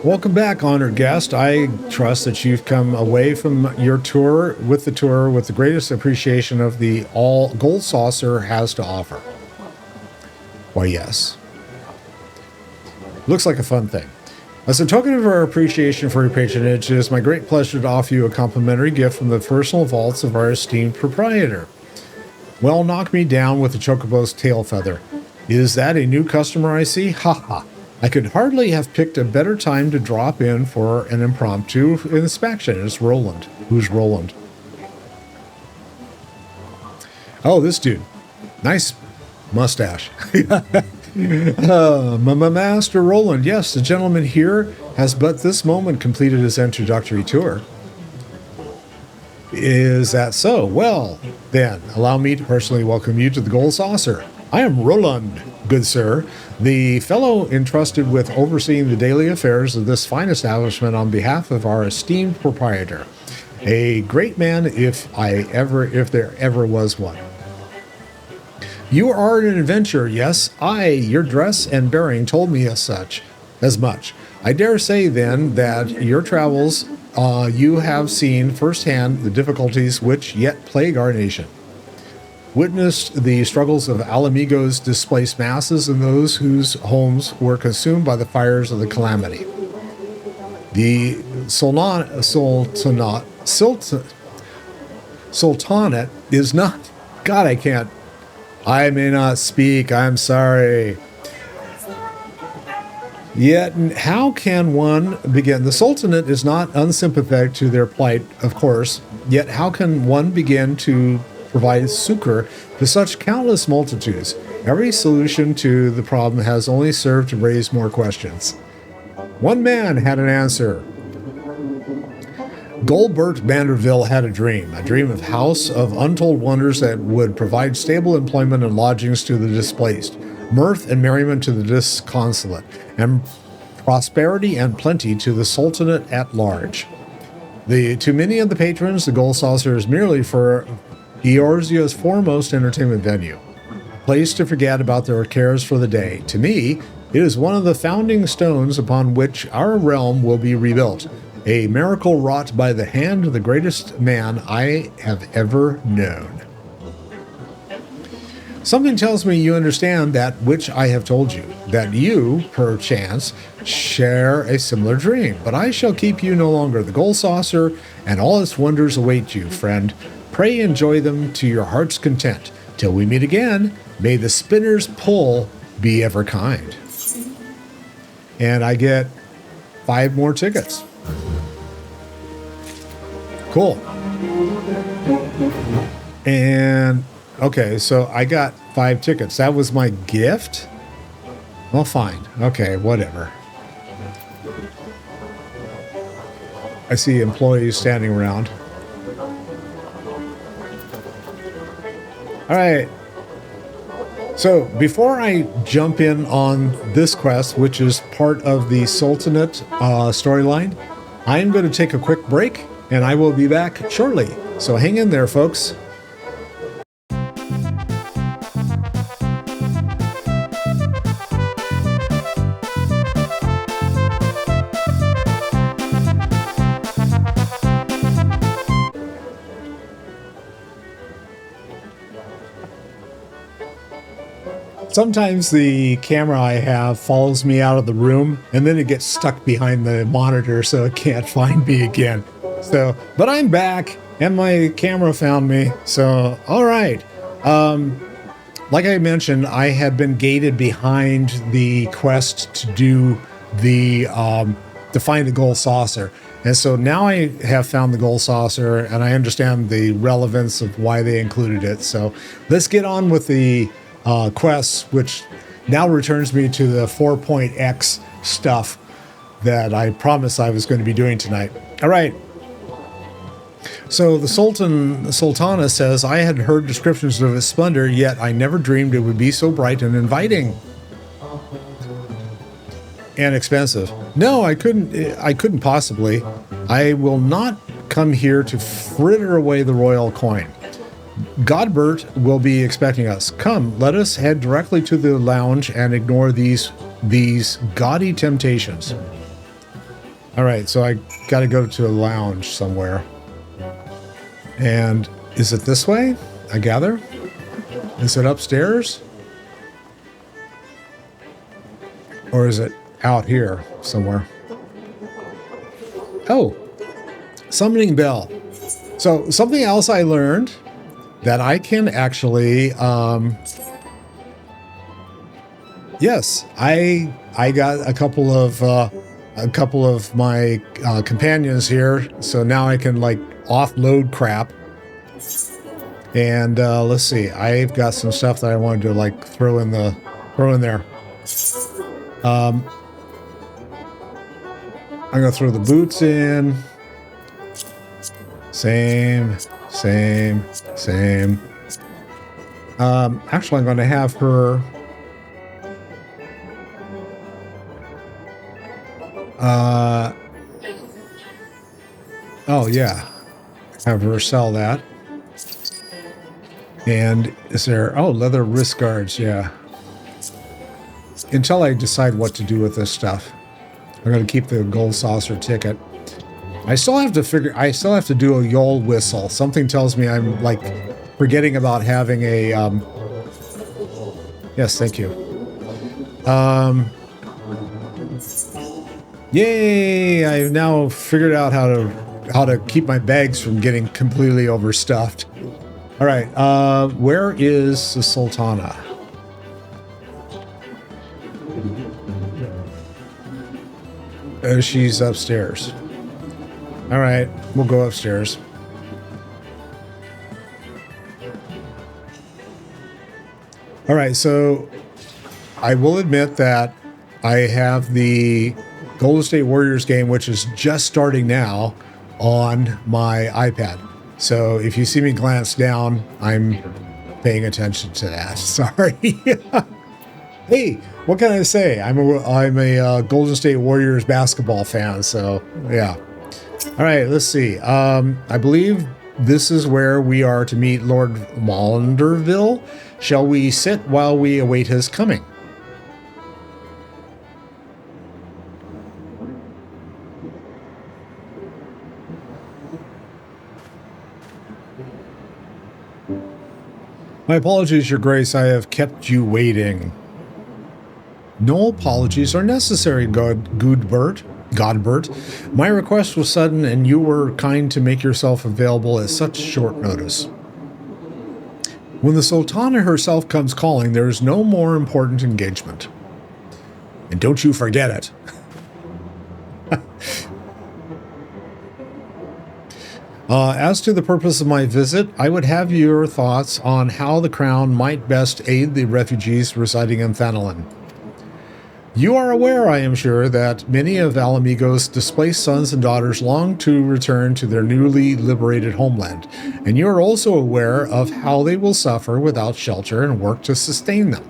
Welcome back, honored guest. I trust that you've come away from your tour with the greatest appreciation of the all Gold Saucer has to offer. Why, yes. Looks like a fun thing. As a token of our appreciation for your patronage, it is my great pleasure to offer you a complimentary gift from the personal vaults of our esteemed proprietor. Well, knock me down with the chocobo's tail feather. Is that a new customer I see? Ha ha. I could hardly have picked a better time to drop in for an impromptu inspection. It's Roland. Who's Roland? Oh, this dude. Nice mustache. Master Roland. Yes, the gentleman here has but this moment completed his introductory tour. Is that so? Well, then, allow me to personally welcome you to the Gold Saucer. I am Roland, good sir, the fellow entrusted with overseeing the daily affairs of this fine establishment on behalf of our esteemed proprietor. A great man if there ever was one. You are an adventurer, yes. Your dress and bearing told me as much. I dare say, then, that your travels, you have seen firsthand the difficulties which yet plague our nation. Witnessed the struggles of Alamigo's displaced masses and those whose homes were consumed by the fires of the calamity. The Sultana is not... God, I may not speak, I'm sorry. Yet, how can one begin? The Sultanate is not unsympathetic to their plight, of course, yet how can one begin to provide succor to such countless multitudes? Every solution to the problem has only served to raise more questions. One man had an answer. Goldbert Vanderville had a dream of house of untold wonders that would provide stable employment and lodgings to the displaced, mirth and merriment to the disconsolate, and prosperity and plenty to the Sultanate at large. To many of the patrons, the Gold Saucer is merely for Eorzea's foremost entertainment venue, a place to forget about their cares for the day. To me, it is one of the founding stones upon which our realm will be rebuilt, a miracle wrought by the hand of the greatest man I have ever known. Something tells me you understand that which I have told you, that you, perchance, share a similar dream. But I shall keep you no longer. The Gold Saucer and all its wonders await you, friend. Pray enjoy them to your heart's content. Till we meet again, may the spinner's pull be ever kind. And I get 5 more tickets. Cool. And okay, so I got 5 tickets. That was my gift? Well, fine. Okay, whatever. I see employees standing around. All right. So before I jump in on this quest, which is part of the Sultanate storyline, I'm going to take a quick break, and I will be back shortly. So hang in there, folks. Sometimes the camera I have follows me out of the room and then it gets stuck behind the monitor so it can't find me again. So, but I'm back and my camera found me. So, all right. Like I mentioned, I had been gated behind the quest to do the, to find the gold saucer. And so now I have found the gold saucer and I understand the relevance of why they included it. So let's get on with the quests, which now returns me to the 4.x stuff that I promised I was going to be doing tonight. All right. So the Sultana says, I had heard descriptions of its splendor, yet I never dreamed it would be so bright and inviting. And expensive. No, I couldn't possibly. I will not come here to fritter away the royal coin. Godbert will be expecting us. Come, let us head directly to the lounge and ignore these gaudy temptations. All right, so I got to go to a lounge somewhere. And is it this way, I gather? Is it upstairs? Or is it out here somewhere? Oh, summoning bell. So something else I learned that I can actually, yes, I got a couple of my companions here, so now I can like offload crap. And let's see, I've got some stuff that I wanted to like throw in there. I'm gonna throw the boots in. Same. Actually, I'm going to have her. Oh yeah, have her sell that. And is there? Oh, leather wrist guards. Yeah. Until I decide what to do with this stuff, I'm going to keep the gold saucer ticket. I still have to do a Yol whistle. Something tells me I'm like forgetting about having a, yes, thank you. Yay! I've now figured out how to keep my bags from getting completely overstuffed. All right, where is the Sultana? She's upstairs. All right, we'll go upstairs. All right, so I will admit that I have the Golden State Warriors game, which is just starting now, on my iPad. So if you see me glance down, I'm paying attention to that. Sorry. Hey, what can I say? I'm a Golden State Warriors basketball fan, so yeah. All right, let's see. I believe this is where we are to meet Lord Maunderville. Shall we sit while we await his coming? My apologies, Your Grace. I have kept you waiting. No apologies are necessary, Godbert. My request was sudden, and you were kind to make yourself available at such short notice. When the Sultana herself comes calling, there is no more important engagement. And don't you forget it. As to the purpose of my visit, I would have your thoughts on how the Crown might best aid the refugees residing in Thanalin. You are aware, I am sure, that many of Alamigo's displaced sons and daughters long to return to their newly liberated homeland, and you are also aware of how they will suffer without shelter and work to sustain them.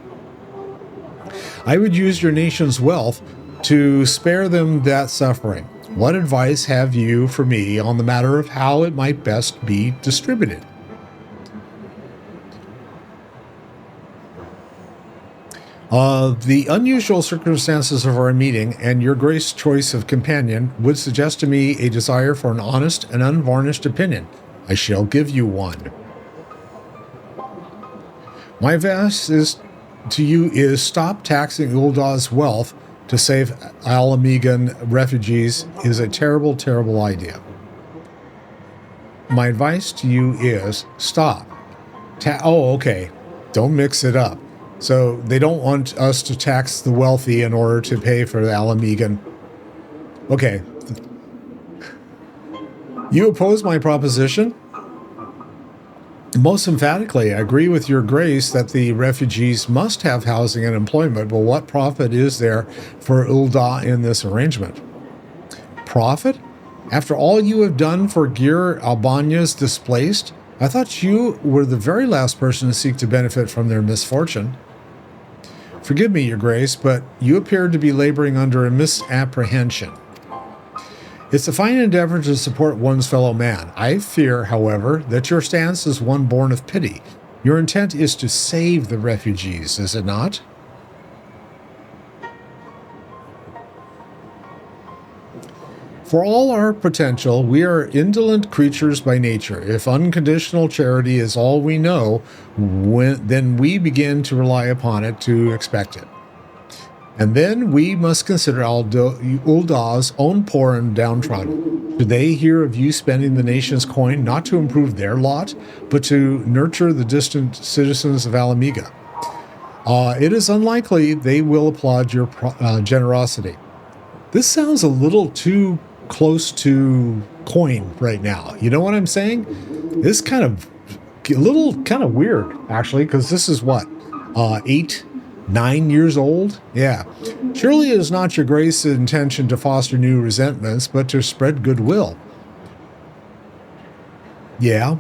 I would use your nation's wealth to spare them that suffering. What advice have you for me on the matter of how it might best be distributed? The unusual circumstances of our meeting and your Grace's choice of companion would suggest to me a desire for an honest and unvarnished opinion. I shall give you one. My to you is stop taxing Uldah's wealth to save Alamegan refugees is a terrible, terrible idea. My advice to you is stop. Oh, okay. Don't mix it up. So they don't want us to tax the wealthy in order to pay for the Alamegan. Okay. You oppose my proposition? Most emphatically, I agree with your grace that the refugees must have housing and employment, but what profit is there for Uldah in this arrangement? Profit? After all you have done for Gir Albania's displaced, I thought you were the very last person to seek to benefit from their misfortune. Forgive me, your grace, but you appear to be laboring under a misapprehension. It's a fine endeavor to support one's fellow man. I fear, however, that your stance is one born of pity. Your intent is to save the refugees, is it not? For all our potential, we are indolent creatures by nature. If unconditional charity is all we know, then we begin to rely upon it to expect it. And then we must consider Uldah's own poor and downtrodden. Do they hear of you spending the nation's coin not to improve their lot, but to nurture the distant citizens of Alamega? It is unlikely they will applaud your generosity. This sounds a little too close to coin right now. You know what I'm saying? This kind of a little kind of weird, actually, because this is what, 9 years old? Yeah. Surely it is not your grace's intention to foster new resentments, but to spread goodwill. Yeah.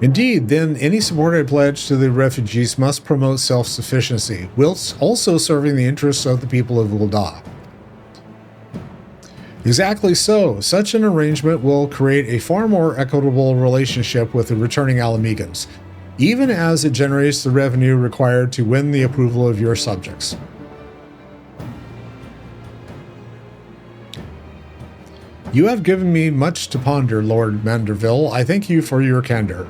Indeed, then any support I pledge to the refugees must promote self-sufficiency, whilst also serving the interests of the people of Uldah. Exactly so. Such an arrangement will create a far more equitable relationship with the returning Alamegans, even as it generates the revenue required to win the approval of your subjects. You have given me much to ponder, Lord Manderville. I thank you for your candor.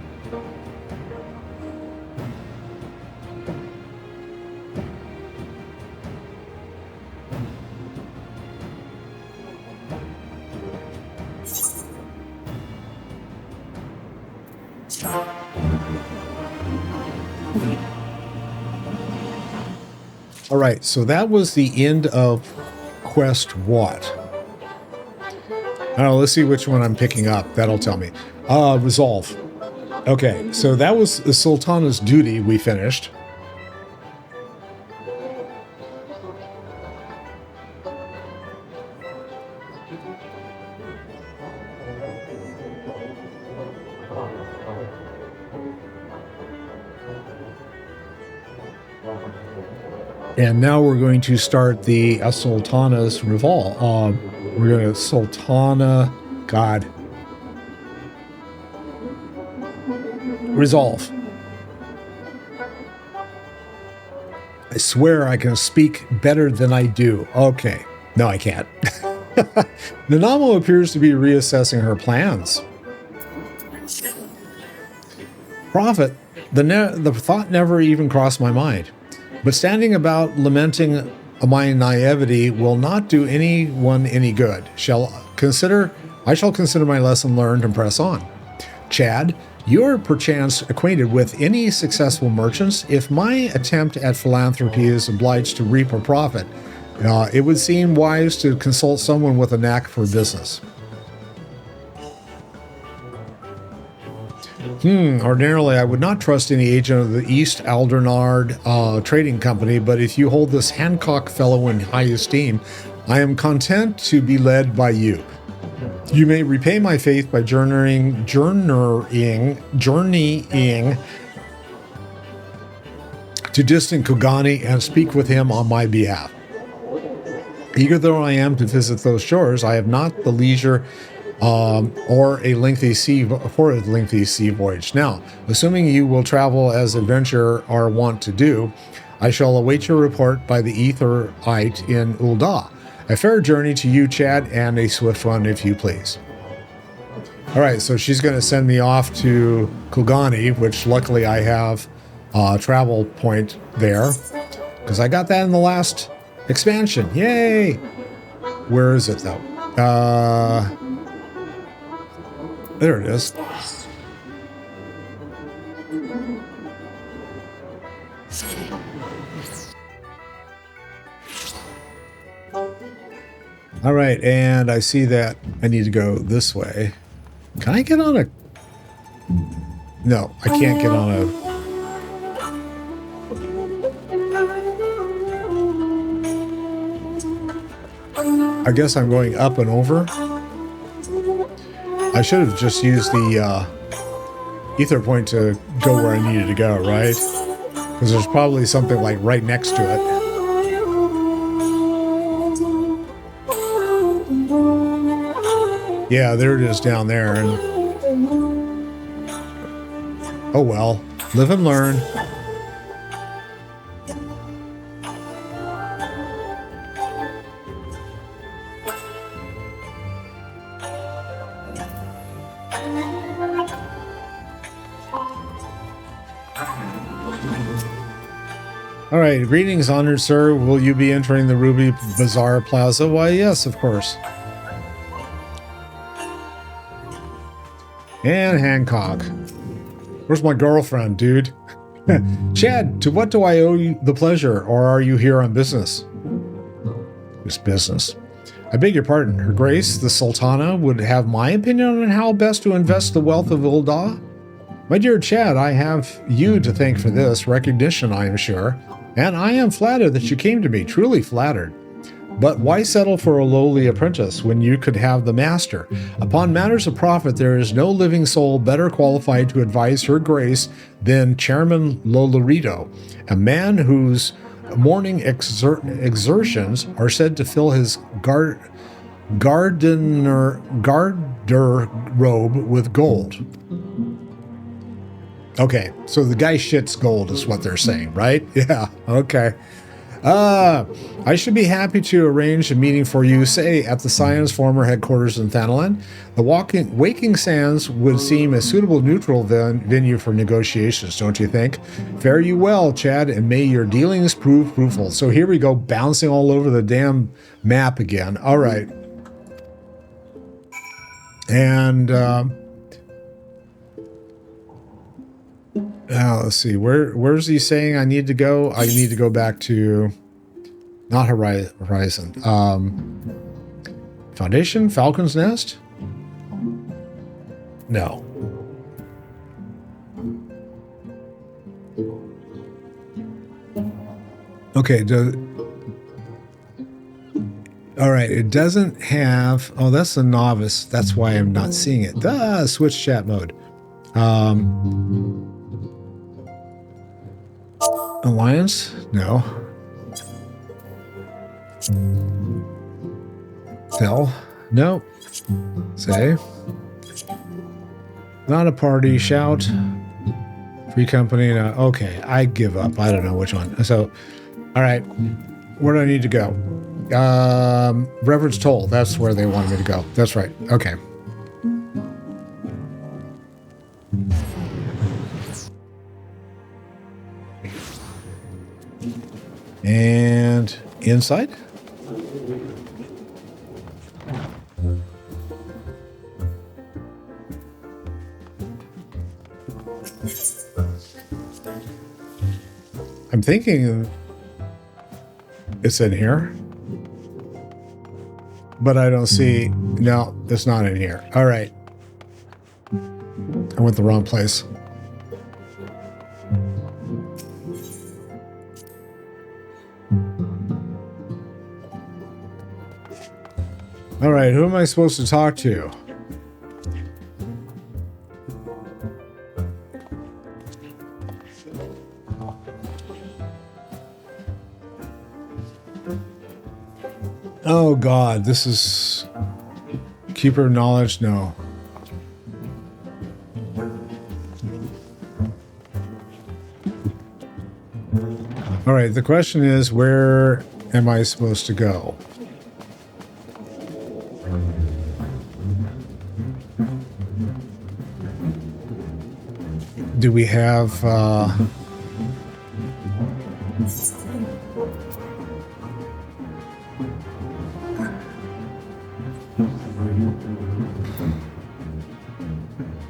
All right, so that was the end of quest what? I don't know, let's see which one I'm picking up. That'll tell me. Resolve. Okay, so that was the Sultana's duty we finished. And now we're going to start the Sultana's revolve. We're going to Sultana, God. Resolve. I swear I can speak better than I do. Okay. No, I can't. Nanamo appears to be reassessing her plans. Prophet, the thought never even crossed my mind. But standing about lamenting my naivety will not do anyone any good. I shall consider my lesson learned and press on. Chad, you are perchance acquainted with any successful merchants. If my attempt at philanthropy is obliged to reap a profit, it would seem wise to consult someone with a knack for business. Ordinarily, I would not trust any agent of the East Aldernard Trading Company, but if you hold this Hancock fellow in high esteem, I am content to be led by you. You may repay my faith by journeying to distant Kugani and speak with him on my behalf. Eager though I am to visit those shores, I have not the leisure for a lengthy sea voyage. Now, assuming you will travel as adventurers are wont to do, I shall await your report by the Etherite in Uldah. A fair journey to you, Chad, and a swift one, if you please. All right, so she's going to send me off to Kugani, which luckily I have travel point there. Because I got that in the last expansion. Yay! Where is it, though? There it is. All right, and I see that I need to go this way. Can I get on a... No, I can't get on a... I guess I'm going up and over. I should have just used the ether point to go where I needed to go, right? Because there's probably something like right next to it. Yeah, there it is down there. And oh well, live and learn. All right, greetings, honored sir. Will you be entering the Ruby Bazaar Plaza? Why, yes, of course. And Hancock. Where's my girlfriend, dude? Chad, to what do I owe you the pleasure, or are you here on business? It's business. I beg your pardon. Her Grace, the Sultana, would have my opinion on how best to invest the wealth of Ul'dah? My dear Chad, I have you to thank for this recognition, I am sure. And I am flattered that you came to me, truly flattered. But why settle for a lowly apprentice when you could have the master? Upon matters of profit, there is no living soul better qualified to advise Her Grace than Chairman Lolorito, a man whose morning exertions are said to fill his garter robe with gold. Okay, so the guy shits gold is what they're saying, right? Yeah, okay. I should be happy to arrange a meeting for you, say, at the Scion's former headquarters in Thanalan. The Waking Sands would seem a suitable neutral venue for negotiations, don't you think? Fare you well, Chad, and may your dealings prove fruitful. So here we go, bouncing all over the damn map again. All right. And, let's see. Where's he saying I need to go? I need to go back to not Horizon. Foundation? Falcon's Nest? No. Okay. All right. It doesn't have... Oh, that's the novice. That's why I'm not seeing it. Switch chat mode. Alliance? No. Tell? No. Say. Not a party. Shout. Free company. No. Okay, I give up. I don't know which one. So, all right. Where do I need to go? Reverend's Toll. That's where they wanted me to go. That's right. Okay. And inside. I'm thinking it's in here, but I don't see. No, it's not in here. All right. I went the wrong place. All right, who am I supposed to talk to? Oh God, this is Keeper of Knowledge. No. All right, the question is, where am I supposed to go? Do we have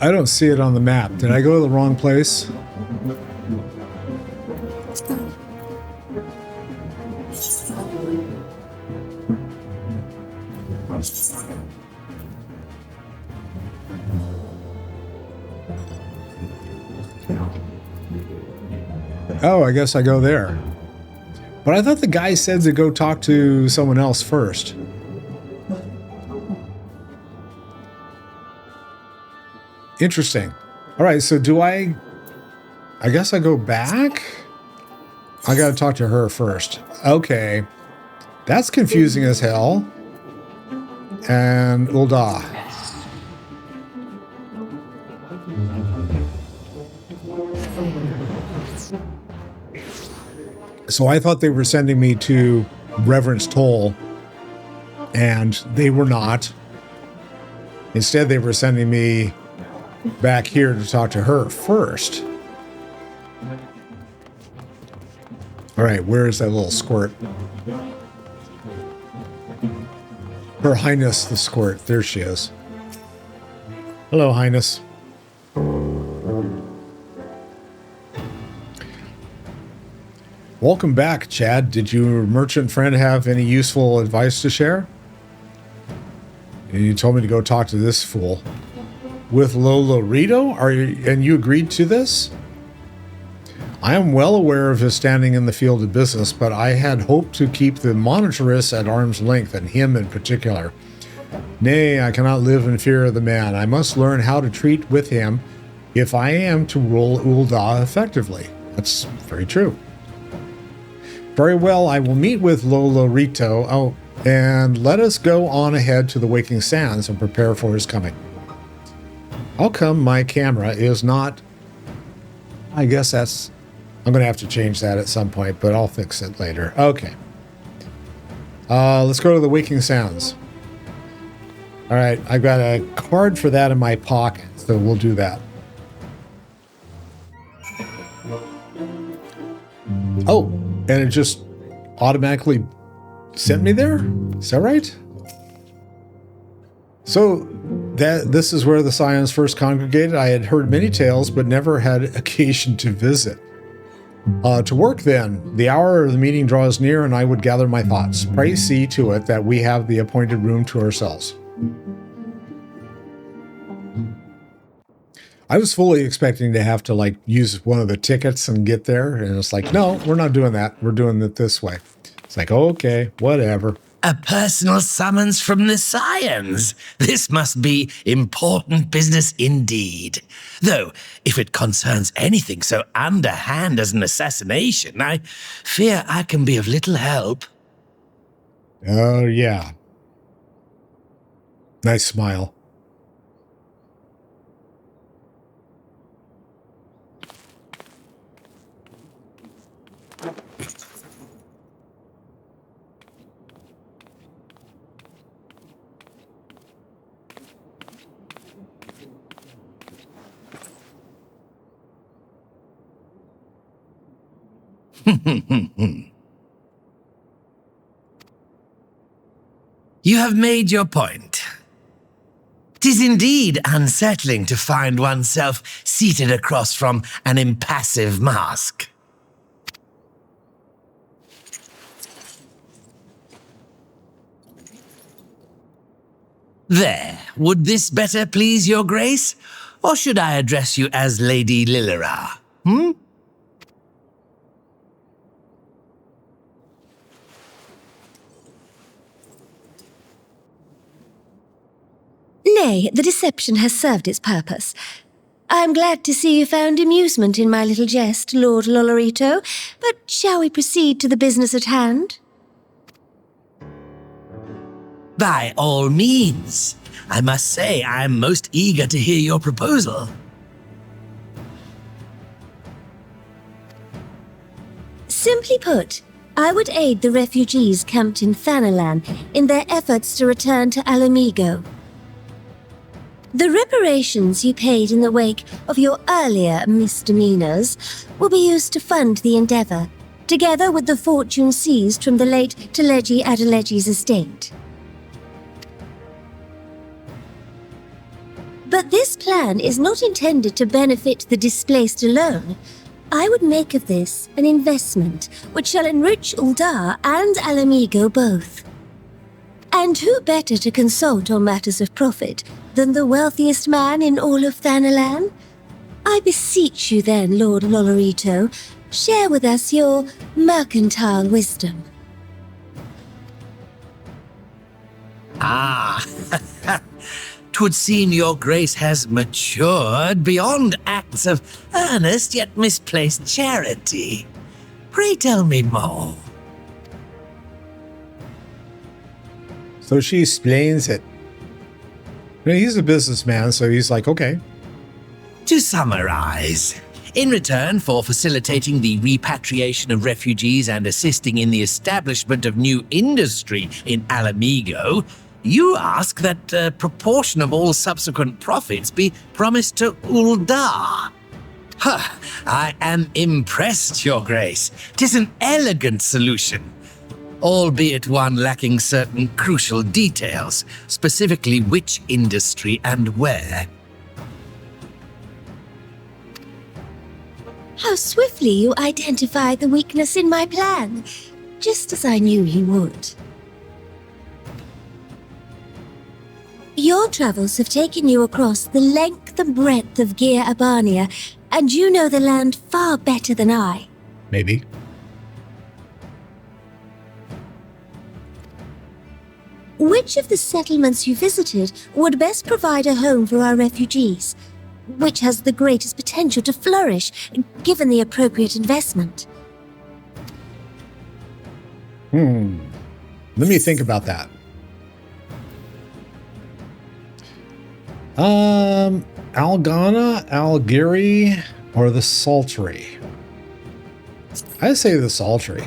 I don't see it on the map. Did I go to the wrong place? Oh, I guess I go there. But I thought the guy said to go talk to someone else first. Interesting. All right, so do I guess I go back? I gotta talk to her first. Okay. That's confusing as hell. And Ulda. So I thought they were sending me to Reverence Toll, and they were not. Instead, they were sending me back here to talk to her first. All right, where is that little squirt? Her Highness the Squirt. There she is. Hello, Highness. Welcome back, Chad. Did your merchant friend have any useful advice to share? And you told me to go talk to this fool. With Lolorito? And you agreed to this? I am well aware of his standing in the field of business, but I had hoped to keep the monitress at arm's length, and him in particular. Nay, I cannot live in fear of the man. I must learn how to treat with him if I am to rule Ulda effectively. That's very true. Very well, I will meet with Lolorito. Oh, and let us go on ahead to the Waking Sands and prepare for his coming. How come my camera is not... I guess that's... I'm going to have to change that at some point, but I'll fix it later. Okay. Let's go to the Waking Sands. All right, I've got a card for that in my pocket, so we'll do that. Oh, and it just automatically sent me there? Is that right? So this is where the Scions first congregated. I had heard many tales, but never had occasion to visit. To work then. The hour of the meeting draws near, and I would gather my thoughts. Pray see to it that we have the appointed room to ourselves. I was fully expecting to have to like use one of the tickets and get there, and it's like, no, we're not doing that. We're doing it this way. It's like, okay, whatever. A personal summons from the Scions. This must be important business indeed. Though, if it concerns anything so underhand as an assassination, I fear I can be of little help. Oh, yeah. Nice smile. You have made your point. 'Tis indeed unsettling to find oneself seated across from an impassive mask. There, would this better please your grace? Or should I address you as Lady Lilira? Nay, the deception has served its purpose. I am glad to see you found amusement in my little jest, Lord Lolorito, but shall we proceed to the business at hand? By all means. I must say I am most eager to hear your proposal. Simply put, I would aid the refugees camped in Thanalan in their efforts to return to Alamigo. The reparations you paid in the wake of your earlier misdemeanors will be used to fund the endeavor, together with the fortune seized from the late Teleji Adeleji's estate. But this plan is not intended to benefit the displaced alone. I would make of this an investment which shall enrich Uldar and Alamigo both. And who better to consult on matters of profit than the wealthiest man in all of Thanalan? I beseech you then, Lord Lolorito, share with us your mercantile wisdom. Ah, 'twould seem your grace has matured beyond acts of earnest yet misplaced charity. Pray tell me more. So she explains it. You know, he's a businessman, so he's like, okay. To summarize, in return for facilitating the repatriation of refugees and assisting in the establishment of new industry in Alamigo, you ask that a proportion of all subsequent profits be promised to Uldar. Huh, I am impressed, Your Grace. 'Tis an elegant solution, albeit one lacking certain crucial details, specifically which industry and where. How swiftly you identified the weakness in my plan, just as I knew you would. Your travels have taken you across the length and breadth of Gir Abania, and you know the land far better than I. Maybe. Which of the settlements you visited would best provide a home for our refugees? Which has the greatest potential to flourish, given the appropriate investment? Let me think about that. Algana, Algiri, or the Saltery? I say the Saltery.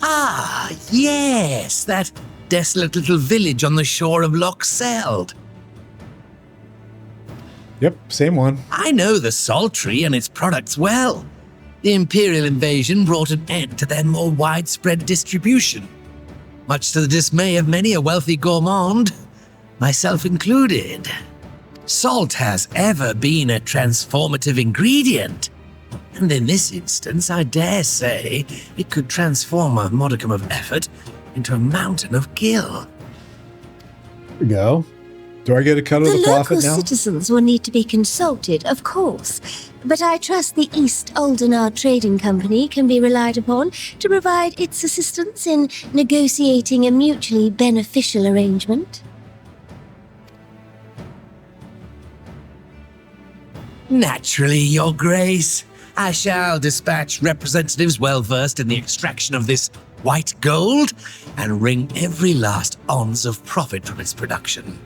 Ah, yes, that desolate little village on the shore of Loch Seld. Yep, same one. I know the Saltery and its products well. The Imperial invasion brought an end to their more widespread distribution, much to the dismay of many a wealthy gourmand, myself included. Salt has ever been a transformative ingredient, and in this instance, I dare say, it could transform a modicum of effort into a mountain of gil. There we go. Do I get a cut of the profit local now? citizens will need to be consulted, of course, but I trust the East Aldenar Trading Company can be relied upon to provide its assistance in negotiating a mutually beneficial arrangement. Naturally, Your Grace. I shall dispatch representatives well versed in the extraction of this white gold and wring every last ounce of profit from its production.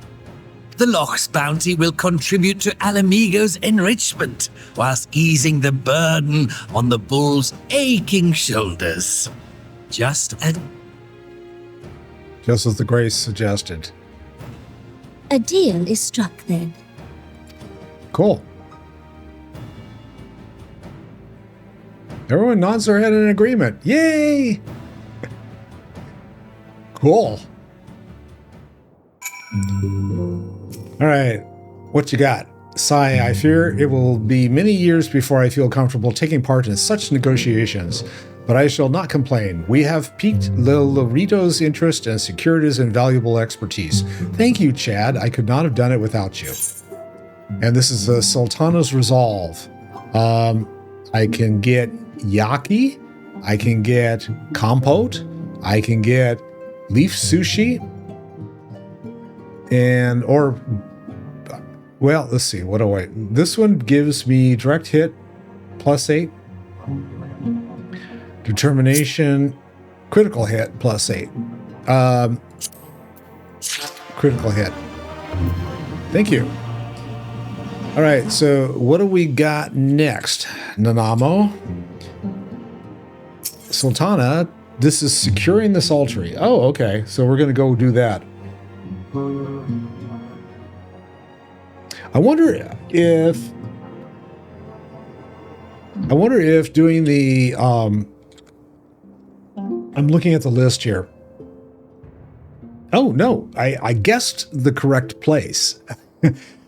The Loch's bounty will contribute to Alamigo's enrichment, whilst easing the burden on the bull's aching shoulders. Just as the Grace suggested. A deal is struck then. Cool. Everyone nods their head in agreement. Yay! Cool. All right, what you got? Sigh, I fear it will be many years before I feel comfortable taking part in such negotiations, but I shall not complain. We have piqued Lolorito's interest and secured his invaluable expertise. Thank you, Chad. I could not have done it without you. And this is Sultana's resolve. I can get yaki, I can get compote, I can get leaf sushi, and well, let's see, what do I, this one gives me direct hit +8, determination, critical hit +8, critical hit. Thank you. All right, so what do we got next? Nanamo. Sultana, this is securing the Saltery. Oh, okay, so we're going to go do that. I wonder if I wonder if doing the, I'm looking at the list here. Oh, no, I guessed the correct place.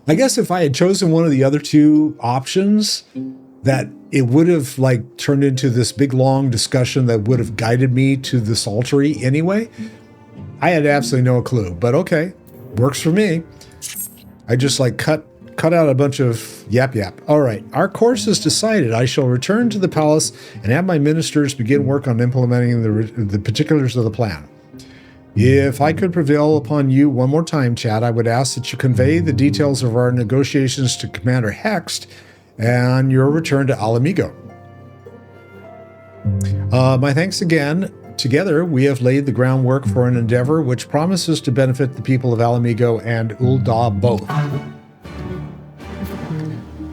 I guess if I had chosen one of the other two options, that it would have like turned into this big long discussion that would have guided me to the Saltery anyway. I had absolutely no clue, but okay, works for me. I just like cut out a bunch of yap. All right, our course is decided. I shall return to the palace and have my ministers begin work on implementing the particulars of the plan. If I could prevail upon you one more time, Chad, I would ask that you convey the details of our negotiations to Commander Hext and your return to Alamigo. My thanks again. Together, we have laid the groundwork for an endeavor which promises to benefit the people of Alamigo and Ul'dah both.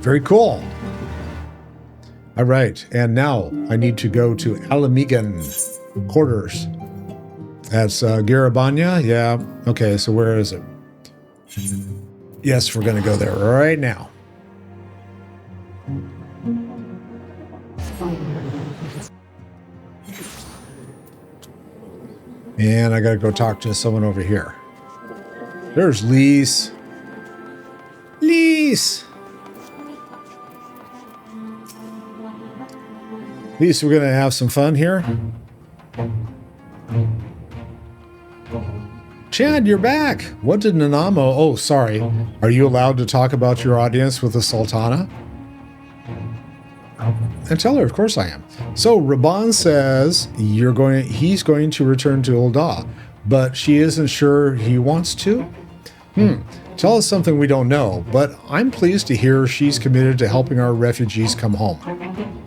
Very cool. All right, and now I need to go to Alamigan quarters. That's Garabanya. Yeah. Okay, so where is it? Yes, we're going to go there right now. And I got to go talk to someone over here. There's Lise. Lise, we're going to have some fun here. Chad, you're back. What did Nanamo... Oh, sorry. Are you allowed to talk about your audience with the Sultana? And tell her, of course I am. So, Raban says he's going to return to Ul'dah, but she isn't sure he wants to? Tell us something we don't know, but I'm pleased to hear she's committed to helping our refugees come home.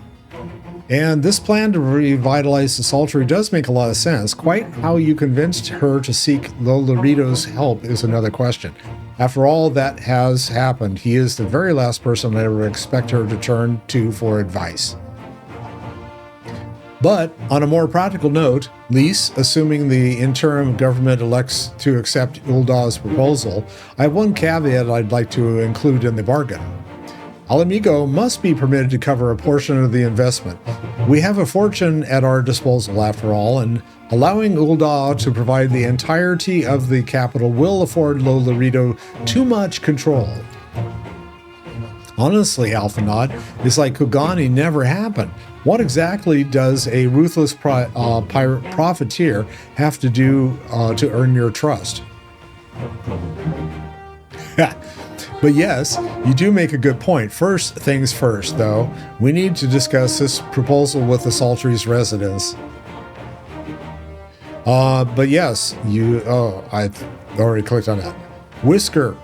And this plan to revitalize the Saltery does make a lot of sense. Quite how you convinced her to seek Lolorito's help is another question. After all that has happened, he is the very last person I ever expect her to turn to for advice. But on a more practical note, Lise, assuming the interim government elects to accept Ul'dah's proposal, I have one caveat I'd like to include in the bargain. Alamigo must be permitted to cover a portion of the investment. We have a fortune at our disposal after all, and allowing Ul'dah to provide the entirety of the capital will afford Lolorito too much control. Honestly, Alphanod, it's like Kugani never happened. What exactly does a ruthless pirate profiteer have to do to earn your trust? But yes, you do make a good point. First things first, though, we need to discuss this proposal with the Saltery's residents. But yes, I've already clicked on that. Whisker.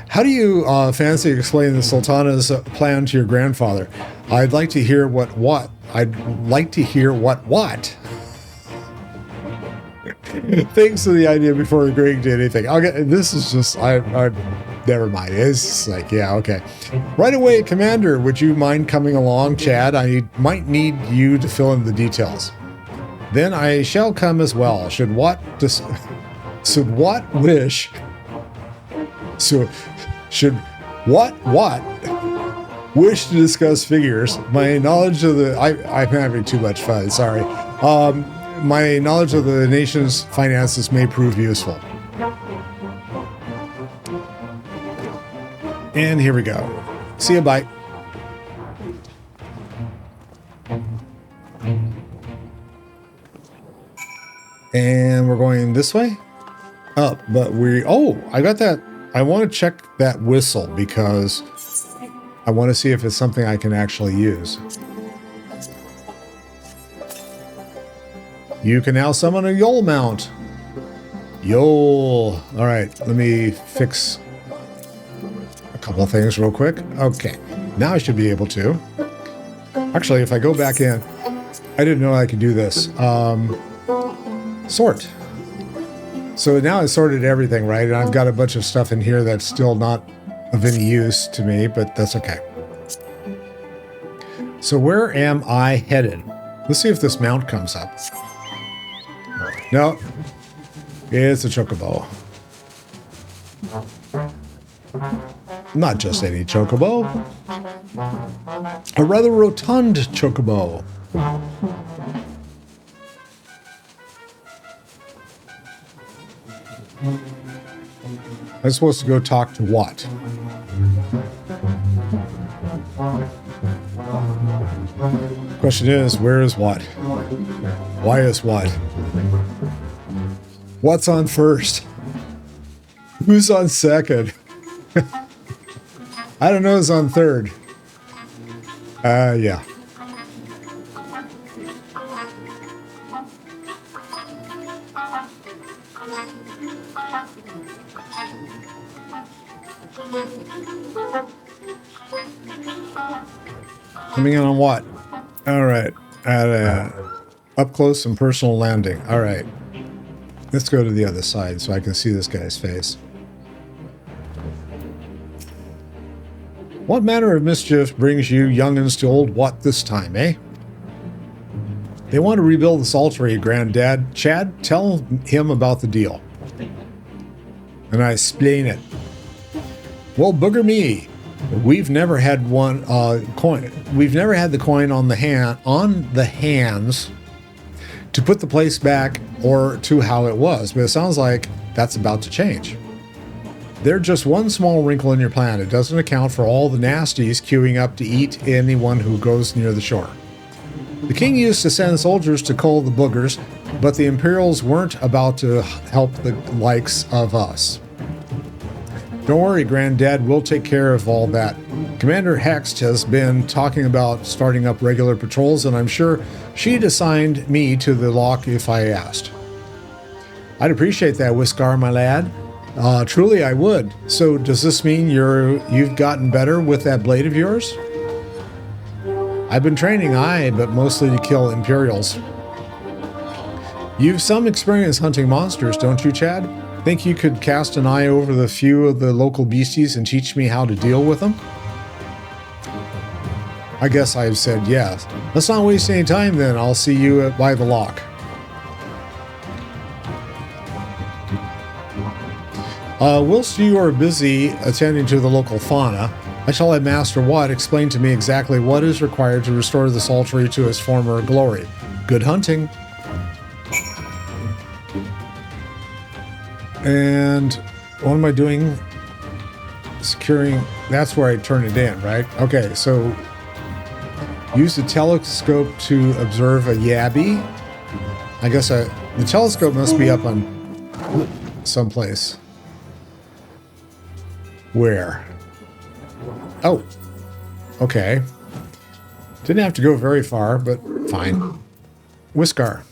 How do you fancy explain the Sultana's plan to your grandfather? I'd like to hear what. Thanks to the idea before agreeing to anything. Okay, this is just, never mind. It's just like, yeah, okay. Right away, Commander, would you mind coming along, Chad? I might need you to fill in the details. Then I shall come as well. Should what wish to discuss figures, my knowledge of the... I'm having too much fun, sorry. My knowledge of the nation's finances may prove useful. And here we go. See you, bye. And we're going this way? Up, but I got that. I want to check that whistle because I want to see if it's something I can actually use. You can now summon a Yol mount. Yol. All right, let me fix a couple of things real quick. Okay, now I should be able to. Actually, if I go back in, I didn't know I could do this. Sort. So now I sorted everything, right? And I've got a bunch of stuff in here that's still not of any use to me, but that's okay. So where am I headed? Let's see if this mount comes up. No, it's a chocobo. Not just any chocobo. A rather rotund chocobo. I'm supposed to go talk to what? Question is, where is what? Why is what? What's on first? Who's on second? I don't know who's on third. Yeah. Coming in on what? All right. At up close and personal landing. All right. Let's go to the other side so I can see this guy's face. What manner of mischief brings you young'uns to old what this time, eh? They want to rebuild the Saltery, Granddad. Chad, tell him about the deal. And I explain it. Well, booger me. We've never had one coin. We've never had the coin on the hands to put the place back or to how it was. But it sounds like that's about to change. They're just one small wrinkle in your plan. It doesn't account for all the nasties queuing up to eat anyone who goes near the shore. The king used to send soldiers to cull the boogers, but the Imperials weren't about to help the likes of us. Don't worry, Granddad, we'll take care of all that. Commander Hext has been talking about starting up regular patrols, and I'm sure she'd assigned me to the lock if I asked. I'd appreciate that, Whiskar, my lad. Truly I would. So does this mean you've gotten better with that blade of yours? I've been training, but mostly to kill Imperials. You've some experience hunting monsters, don't you, Chad? Think you could cast an eye over the few of the local beasties and teach me how to deal with them? I guess I've said yes. Let's not waste any time then. I'll see you by the lock. Whilst you are busy attending to the local fauna, I shall have Master Watt explain to me exactly what is required to restore the Saltery to its former glory. Good hunting. And what am I doing? Securing. That's where I turn it in, right? Okay, so use the telescope to observe a yabby. I guess the telescope must be up on someplace. Where? Oh, okay. Didn't have to go very far, but fine. Whiskar.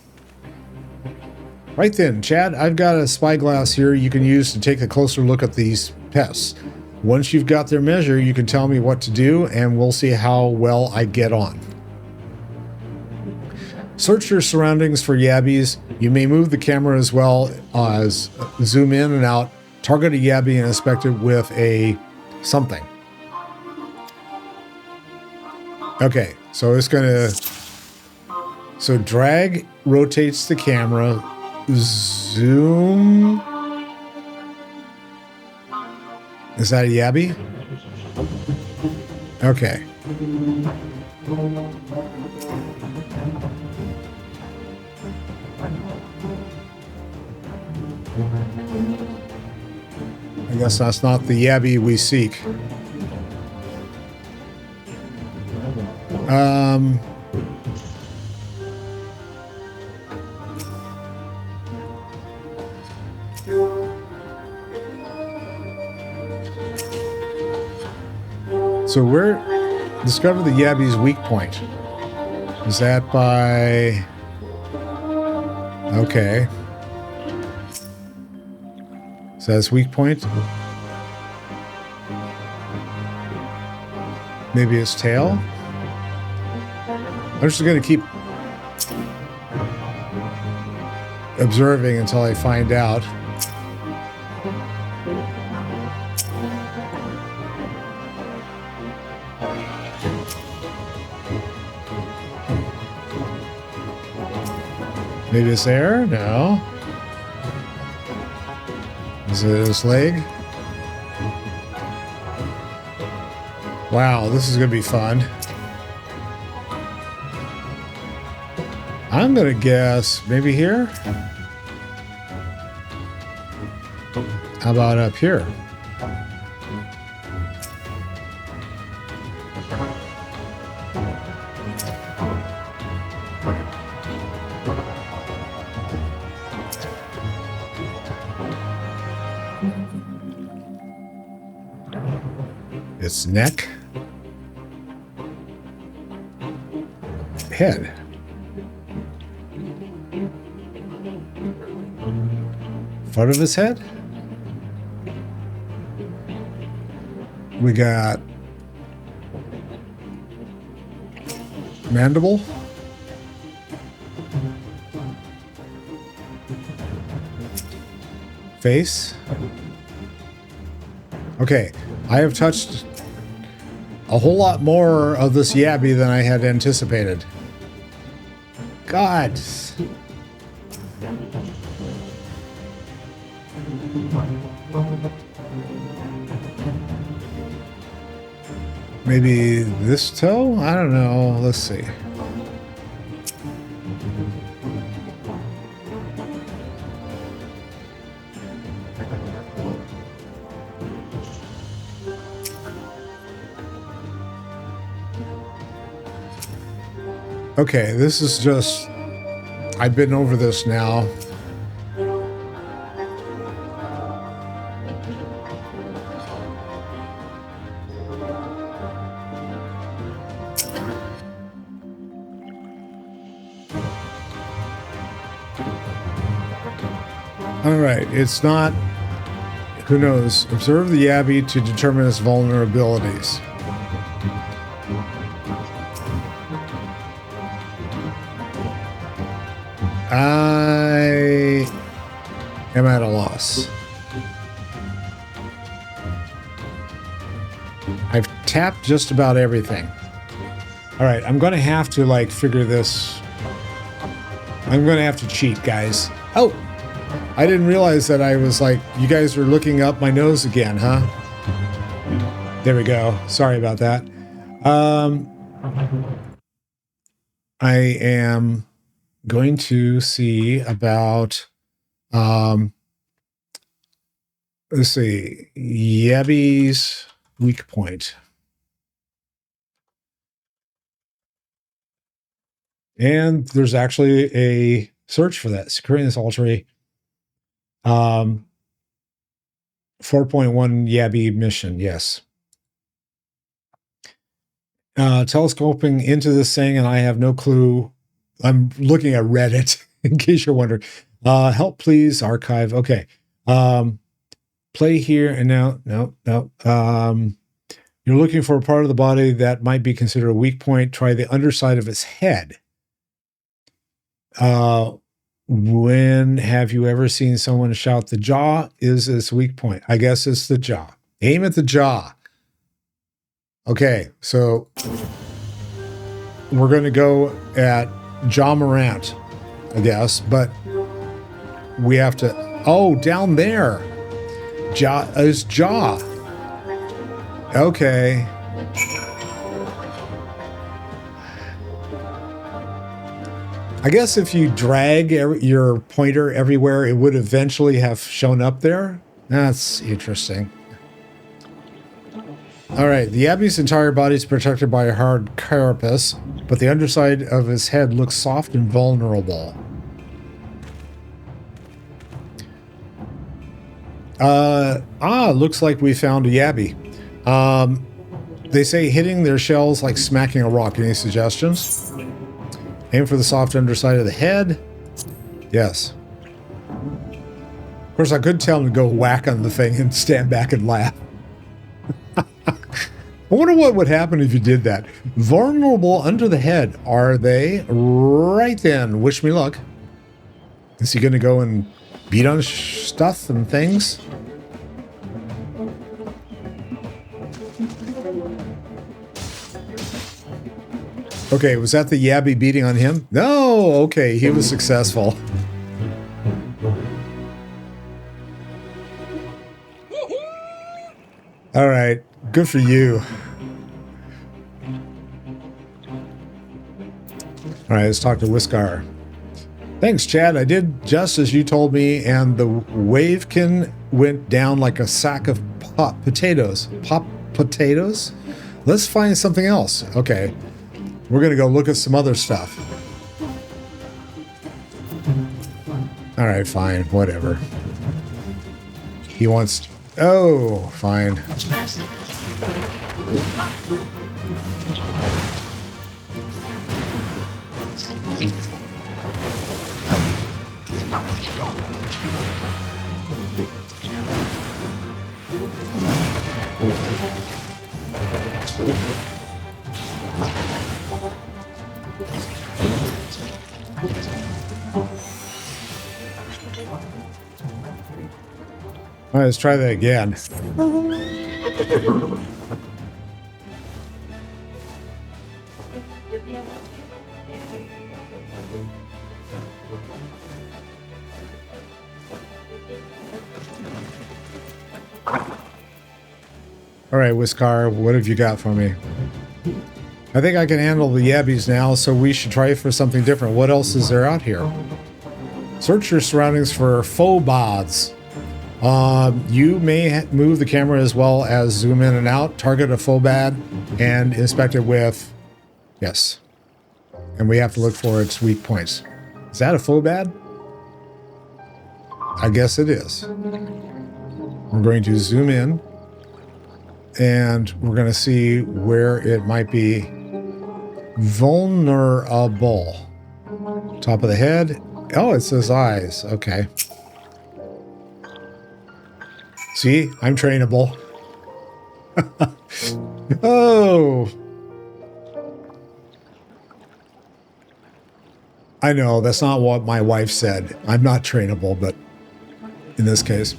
Right then, Chad, I've got a spyglass here you can use to take a closer look at these pests. Once you've got their measure, you can tell me what to do, and we'll see how well I get on. Search your surroundings for yabbies. You may move the camera as well as zoom in and out. Target a yabby and inspect it with a something. Okay, so it's gonna... So drag rotates the camera. Zoom. Is that a yabby? Okay. I guess that's not the yabby we seek. So where discover the yabby's weak point? Is that by... Okay. So that's weak point? Maybe its tail? I'm just going to keep observing until I find out. Maybe it's there? No. Is it his leg? Wow, this is going to be fun. I'm going to guess maybe here? How about up here? Its neck, head, front of his head. We got mandible, face. Okay, I have touched a whole lot more of this yabby than I had anticipated. God. Maybe this toe? I don't know. Let's see. Okay, this is just... I've been over this now. All right, it's not... Who knows? Observe the yabby to determine its vulnerabilities. I am at a loss. I've tapped just about everything. All right, I'm going to have to, like, figure this... I'm going to have to cheat, guys. Oh! I didn't realize that I was, like... You guys were looking up my nose again, huh? There we go. Sorry about that. I am... going to see about let's see, Yabby's weak point. And there's actually a search for that. Securing the Saltery 4.1 Yabby mission, yes. Telescoping into this thing, and I have no clue. I'm looking at Reddit, in case you're wondering. Help, please, archive. Okay. Play here and now. No. You're looking for a part of the body that might be considered a weak point. Try the underside of its head. When have you ever seen someone shout, the jaw is its weak point? I guess it's the jaw. Aim at the jaw. Okay, so we're going to go at John Morant, I guess, but we have to... Oh, down there. Jaw is jaw. Okay. I guess if you drag your pointer everywhere, it would eventually have shown up there. That's interesting. All right, the Yabby's entire body is protected by a hard carapace, but the underside of his head looks soft and vulnerable. Looks like we found a Yabby. They say hitting their shells like smacking a rock. Any suggestions? Aim for the soft underside of the head. Yes. Of course, I could tell him to go whack on the thing and stand back and laugh. I wonder what would happen if you did that. Vulnerable under the head, are they? Right then. Wish me luck. Is he going to go and beat on stuff and things? Okay, was that the Yabby beating on him? No! Okay, he was successful. All right, good for you. All right, let's talk to Whiskar. Thanks, Chad. I did just as you told me, and the wavekin went down like a sack of pop potatoes. Pop potatoes? Let's find something else. Okay, we're going to go look at some other stuff. All right, fine, whatever. He wants... Oh, fine. All right, let's try that again. All right, Whiskar, what have you got for me? I think I can handle the yabbies now, so we should try for something different. What else is there out here? Search your surroundings for faux bads. You may move the camera as well as zoom in and out, target a faux bad, and inspect it with... Yes. And we have to look for its weak points. Is that a faux bad? I guess it is. We're going to zoom in, and we're going to see where it might be vulnerable. Top of the head. Oh, it says eyes. Okay. See, I'm trainable. Oh. I know, that's not what my wife said. I'm not trainable, but in this case.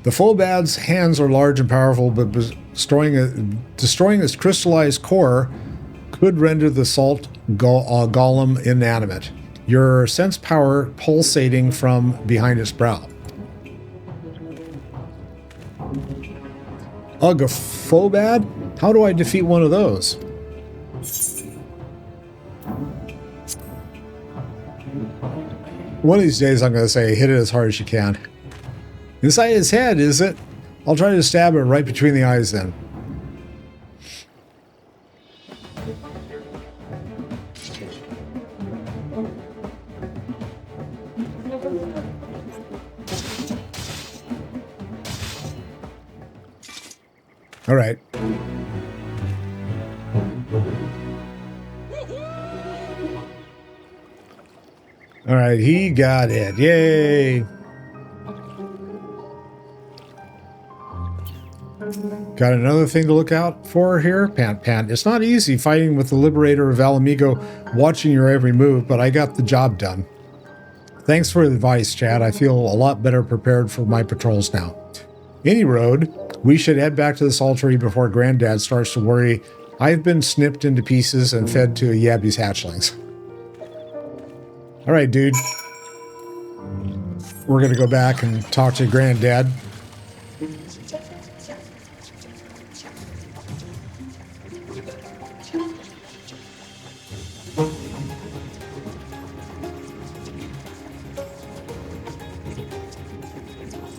The Phobad's hands are large and powerful, but destroying its crystallized core could render the salt golem inanimate. Your sense power pulsating from behind its brow. Ugh, a Phobad? How do I defeat one of those? One of these days I'm going to say, hit it as hard as you can. Inside his head, is it? I'll try to stab it right between the eyes then. All right. All right, he got it. Yay. Got another thing to look out for here? Pant. It's not easy fighting with the Liberator of Alamigo watching your every move, but I got the job done. Thanks for the advice, Chad. I feel a lot better prepared for my patrols now. Any road, we should head back to the Saltery before Granddad starts to worry I've been snipped into pieces and fed to Yabby's hatchlings. All right, dude. We're going to go back and talk to Granddad.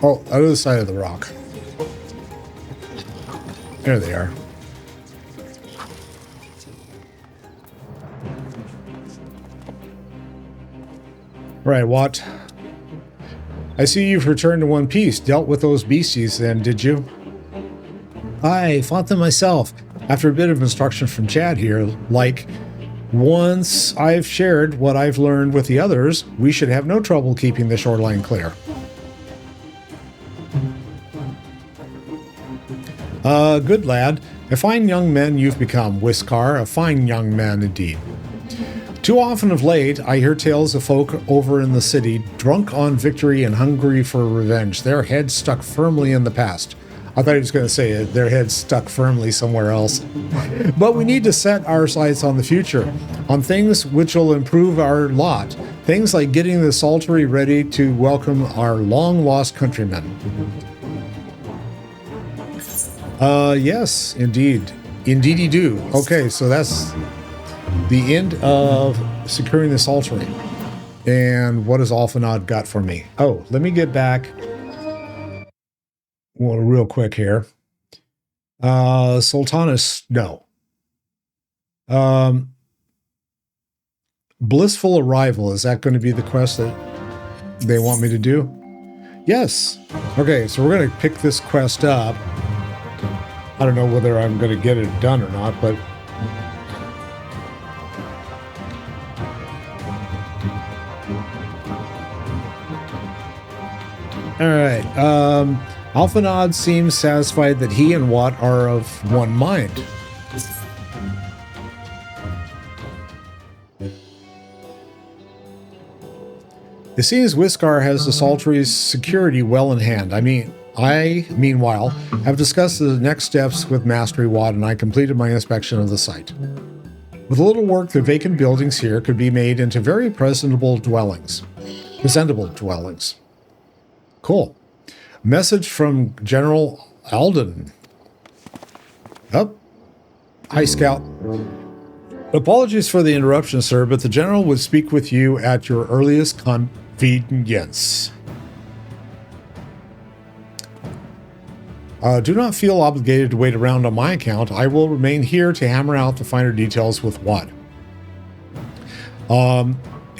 Oh, other side of the rock. There they are. Right, what? I see you've returned to one piece. Dealt with those beasties then, did you? I fought them myself. After a bit of instruction from Chad here, like, once I've shared what I've learned with the others, we should have no trouble keeping the shoreline clear. Good lad. A fine young man you've become, Whiskar. A fine young man indeed. Too often of late, I hear tales of folk over in the city, drunk on victory and hungry for revenge, their heads stuck firmly in the past. I thought he was going to say their heads stuck firmly somewhere else. But we need to set our sights on the future, on things which will improve our lot. Things like getting the Saltery ready to welcome our long-lost countrymen. Yes, indeed. Indeedy do. Okay, so that's the end of securing the Saltery. And what has Alphanod got for me? Oh, let me get back. Well, real quick here. Sultana, no. Blisssful Arrival, is that going to be the quest that they want me to do? Yes. Okay, so we're going to pick this quest up. I don't know whether I'm going to get it done or not, but... Alright, Alphanod seems satisfied that he and Watt are of one mind. It seems Whiskar has the Saltery's security well in hand. I, meanwhile, have discussed the next steps with Mastery Watt, and I completed my inspection of the site. With a little work, the vacant buildings here could be made into very presentable dwellings. Cool. Message from General Alden. Oh. Hi, Scout. Apologies for the interruption, sir, but the General would speak with you at your earliest convenience. Do not feel obligated to wait around on my account. I will remain here to hammer out the finer details with Watt.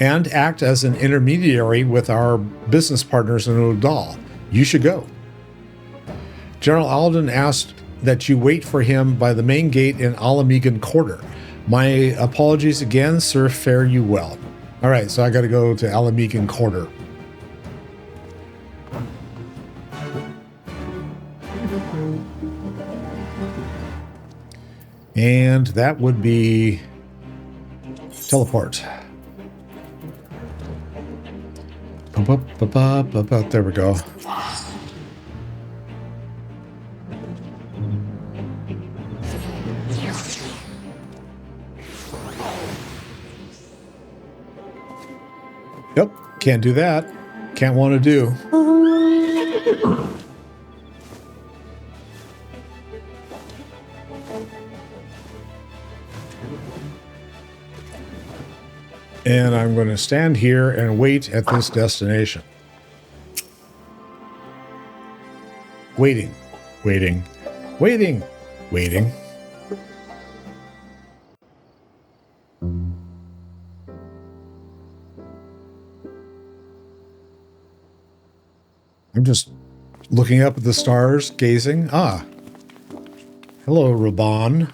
And act as an intermediary with our business partners in Udal. You should go. General Alden asked that you wait for him by the main gate in Alamegan Quarter. My apologies again, sir. Fare you well. All right, so I got to go to Alamegan Quarter. And that would be teleport. There we go. Yep, can't do that. Can't want to do. And I'm going to stand here and wait at this destination. Waiting, waiting, waiting, waiting. I'm just looking up at the stars, gazing. Ah. Hello, Raban.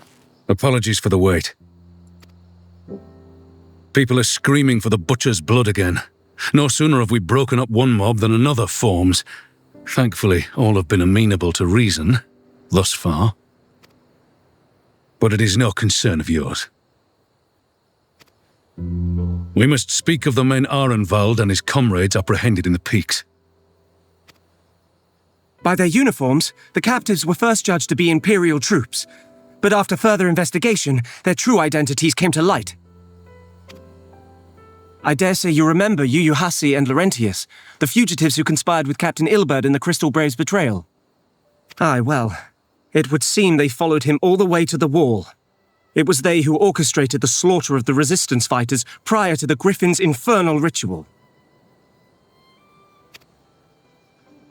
Apologies for the wait. People are screaming for the butcher's blood again. No sooner have we broken up one mob than another forms. Thankfully, all have been amenable to reason, thus far. But it is no concern of yours. We must speak of the men Arenvald and his comrades apprehended in the peaks. By their uniforms, the captives were first judged to be Imperial troops, but after further investigation, their true identities came to light. I dare say you remember Yuyuhasi and Laurentius, the fugitives who conspired with Captain Ilberd in the Crystal Brave's betrayal. Aye, well, it would seem they followed him all the way to the wall. It was they who orchestrated the slaughter of the resistance fighters prior to the Griffin's infernal ritual.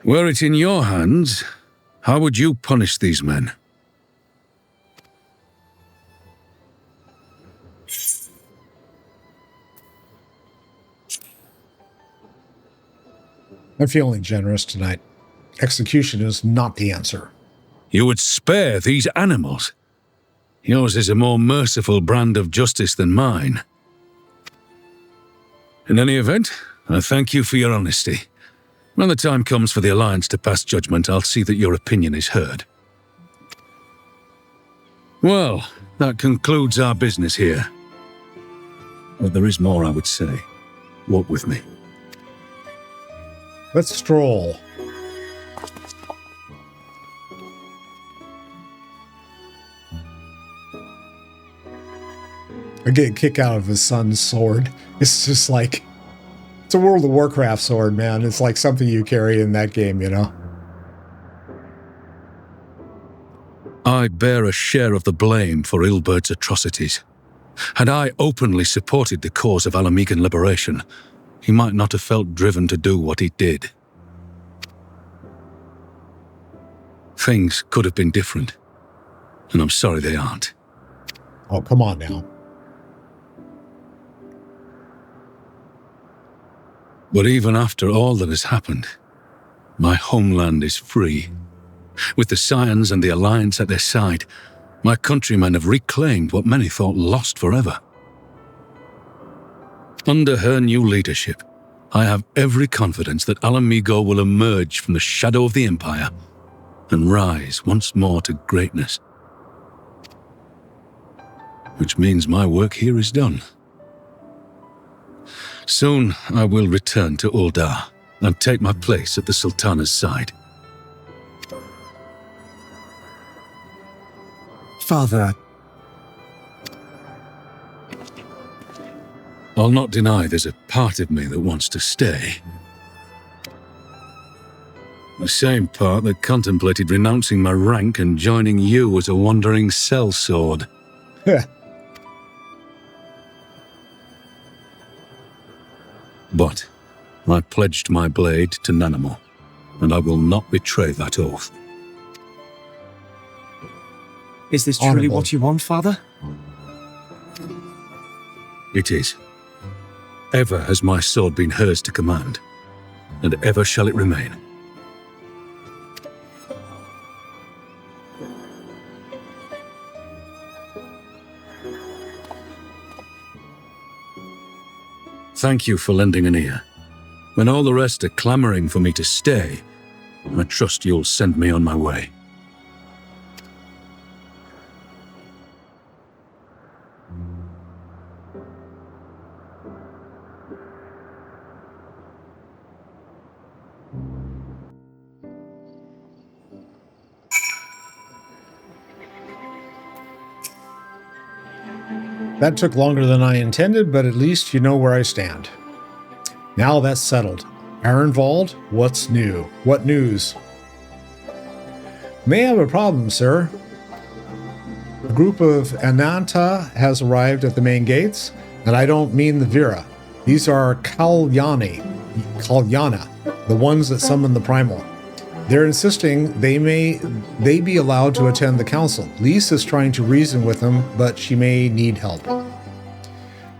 Were it in your hands, how would you punish these men? I'm feeling generous tonight. Execution is not the answer. You would spare these animals? Yours is a more merciful brand of justice than mine. In any event, I thank you for your honesty. When the time comes for the Alliance to pass judgment, I'll see that your opinion is heard. Well, that concludes our business here. But there is more I would say. Walk with me. Let's stroll. I get a kick out of his son's sword. It's just like, it's a World of Warcraft sword, man. It's like something you carry in that game, you know? I bear a share of the blame for Ilberd's atrocities. Had I openly supported the cause of Alamegan liberation, he might not have felt driven to do what he did. Things could have been different, and I'm sorry they aren't. Oh, come on now. But even after all that has happened, my homeland is free. With the Scions and the Alliance at their side, my countrymen have reclaimed what many thought lost forever. Under her new leadership, I have every confidence that Alamigo will emerge from the shadow of the Empire and rise once more to greatness. Which means my work here is done. Soon I will return to Uldar and take my place at the Sultana's side. Father, I'll not deny there's a part of me that wants to stay. The same part that contemplated renouncing my rank and joining you as a wandering sellsword. But I pledged my blade to Nanamo, and I will not betray that oath. is this truly Honorable. what you want, Father? It is. Ever has my sword been hers to command, and ever shall it remain. Thank you for lending an ear. When all the rest are clamoring for me to stay, I trust you'll send me on my way. That took longer than I intended, but at least you know where I stand. Now that's settled. Arenvald, what's new? What news? May have a problem, sir. A group of Ananta has arrived at the main gates, and I don't mean the Vira. These are Kalyana, the ones that summon the Primal. They're insisting they be allowed to attend the council. Lise is trying to reason with them, but she may need help.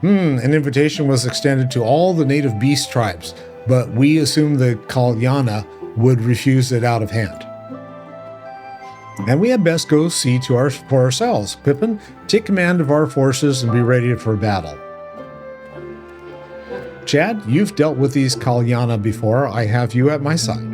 An invitation was extended to all the native beast tribes, but we assumed the Kalyana would refuse it out of hand. And we had best go see for ourselves. Pippin, take command of our forces and be ready for battle. Chad, you've dealt with these Kalyana before. I have you at my side.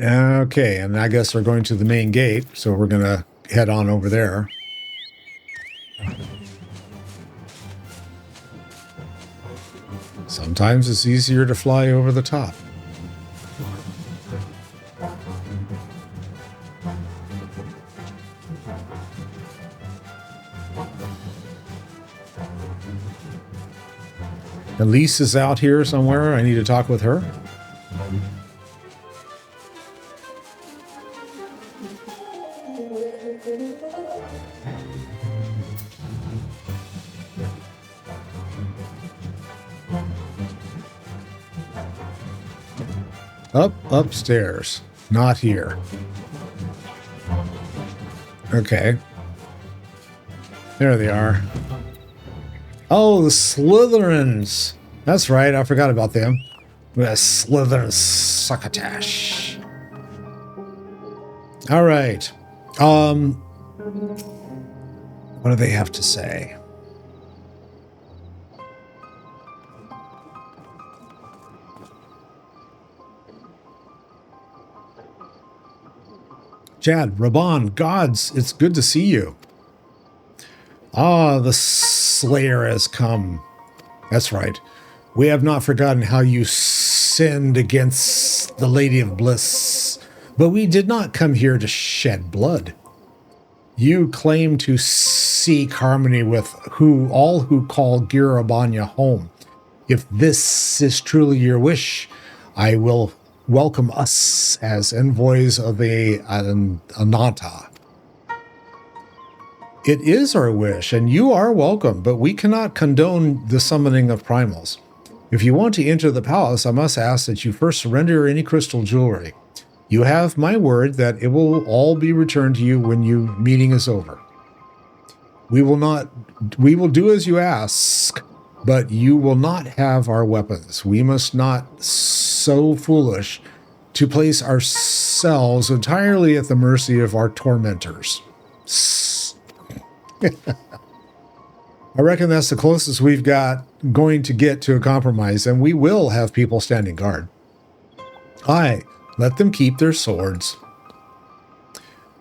Okay, and I guess we're going to the main gate, so we're going to head on over there. Sometimes it's easier to fly over the top. Elise is out here somewhere. I need to talk with her. Upstairs. Not here. Okay. There they are. Oh, the Slytherins. That's right, I forgot about them. The Slytherin succotash. All right. What do they have to say? Chad, Raban, gods, it's good to see you. Ah, the Slayer has come. That's right. We have not forgotten how you sinned against the Lady of Bliss, but we did not come here to shed blood. You claim to seek harmony with all who call Girabanya home. If this is truly your wish, I will welcome us as envoys of the Ananta. It is our wish, and you are welcome, but we cannot condone the summoning of primals. If you want to enter the palace, I must ask that you first surrender any crystal jewelry. You have my word that it will all be returned to you when your meeting is over. We will do as you ask, but you will not have our weapons. We must not so foolish to place ourselves entirely at the mercy of our tormentors. I reckon that's the closest we've got going to get to a compromise, and we will have people standing guard. Aye, let them keep their swords.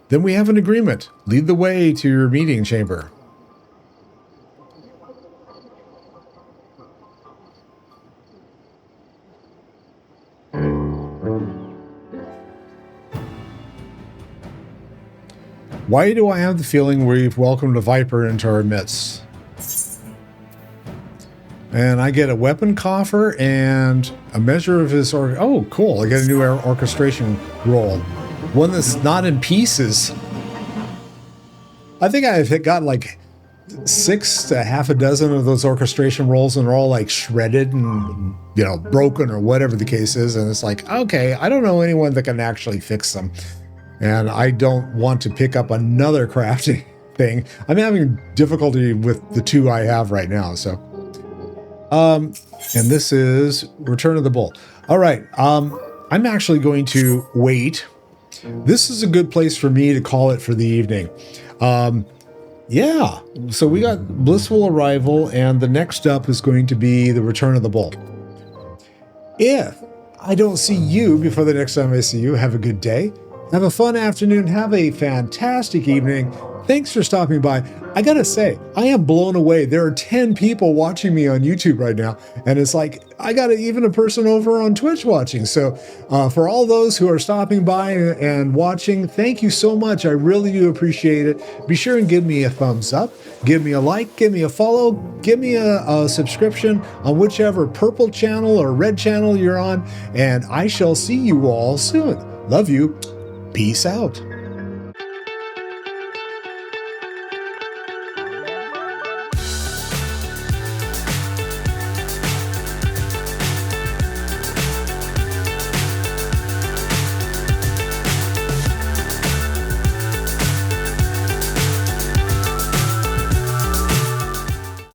Then we have an agreement. Lead the way to your meeting chamber. Why do I have the feeling we've welcomed a viper into our midst? And I get a weapon coffer and a measure of his oh, cool. I get a new orchestration roll. One that's not in pieces. I think I've got like 6 to half a dozen of those orchestration rolls, and they're all like shredded and, you know, broken or whatever the case is. And it's like, okay, I don't know anyone that can actually fix them. And I don't want to pick up another crafting thing. I'm having difficulty with the 2 I have right now. So, and this is Return of the Bull. All right. I'm actually going to wait. This is a good place for me to call it for the evening. Yeah. So we got Blissful Arrival, and the next up is going to be the Return of the Bull. If I don't see you before the next time I see you, have a good day. Have a fun afternoon. Have a fantastic evening. Thanks for stopping by. I gotta say, I am blown away. There are 10 people watching me on YouTube right now, and it's like, I got even a person over on Twitch watching. So for all those who are stopping by and watching, thank you so much. I really do appreciate it. Be sure and give me a thumbs up, give me a like, give me a follow, give me a subscription on whichever purple channel or red channel you're on, and I shall see you all soon. Love you. Peace out.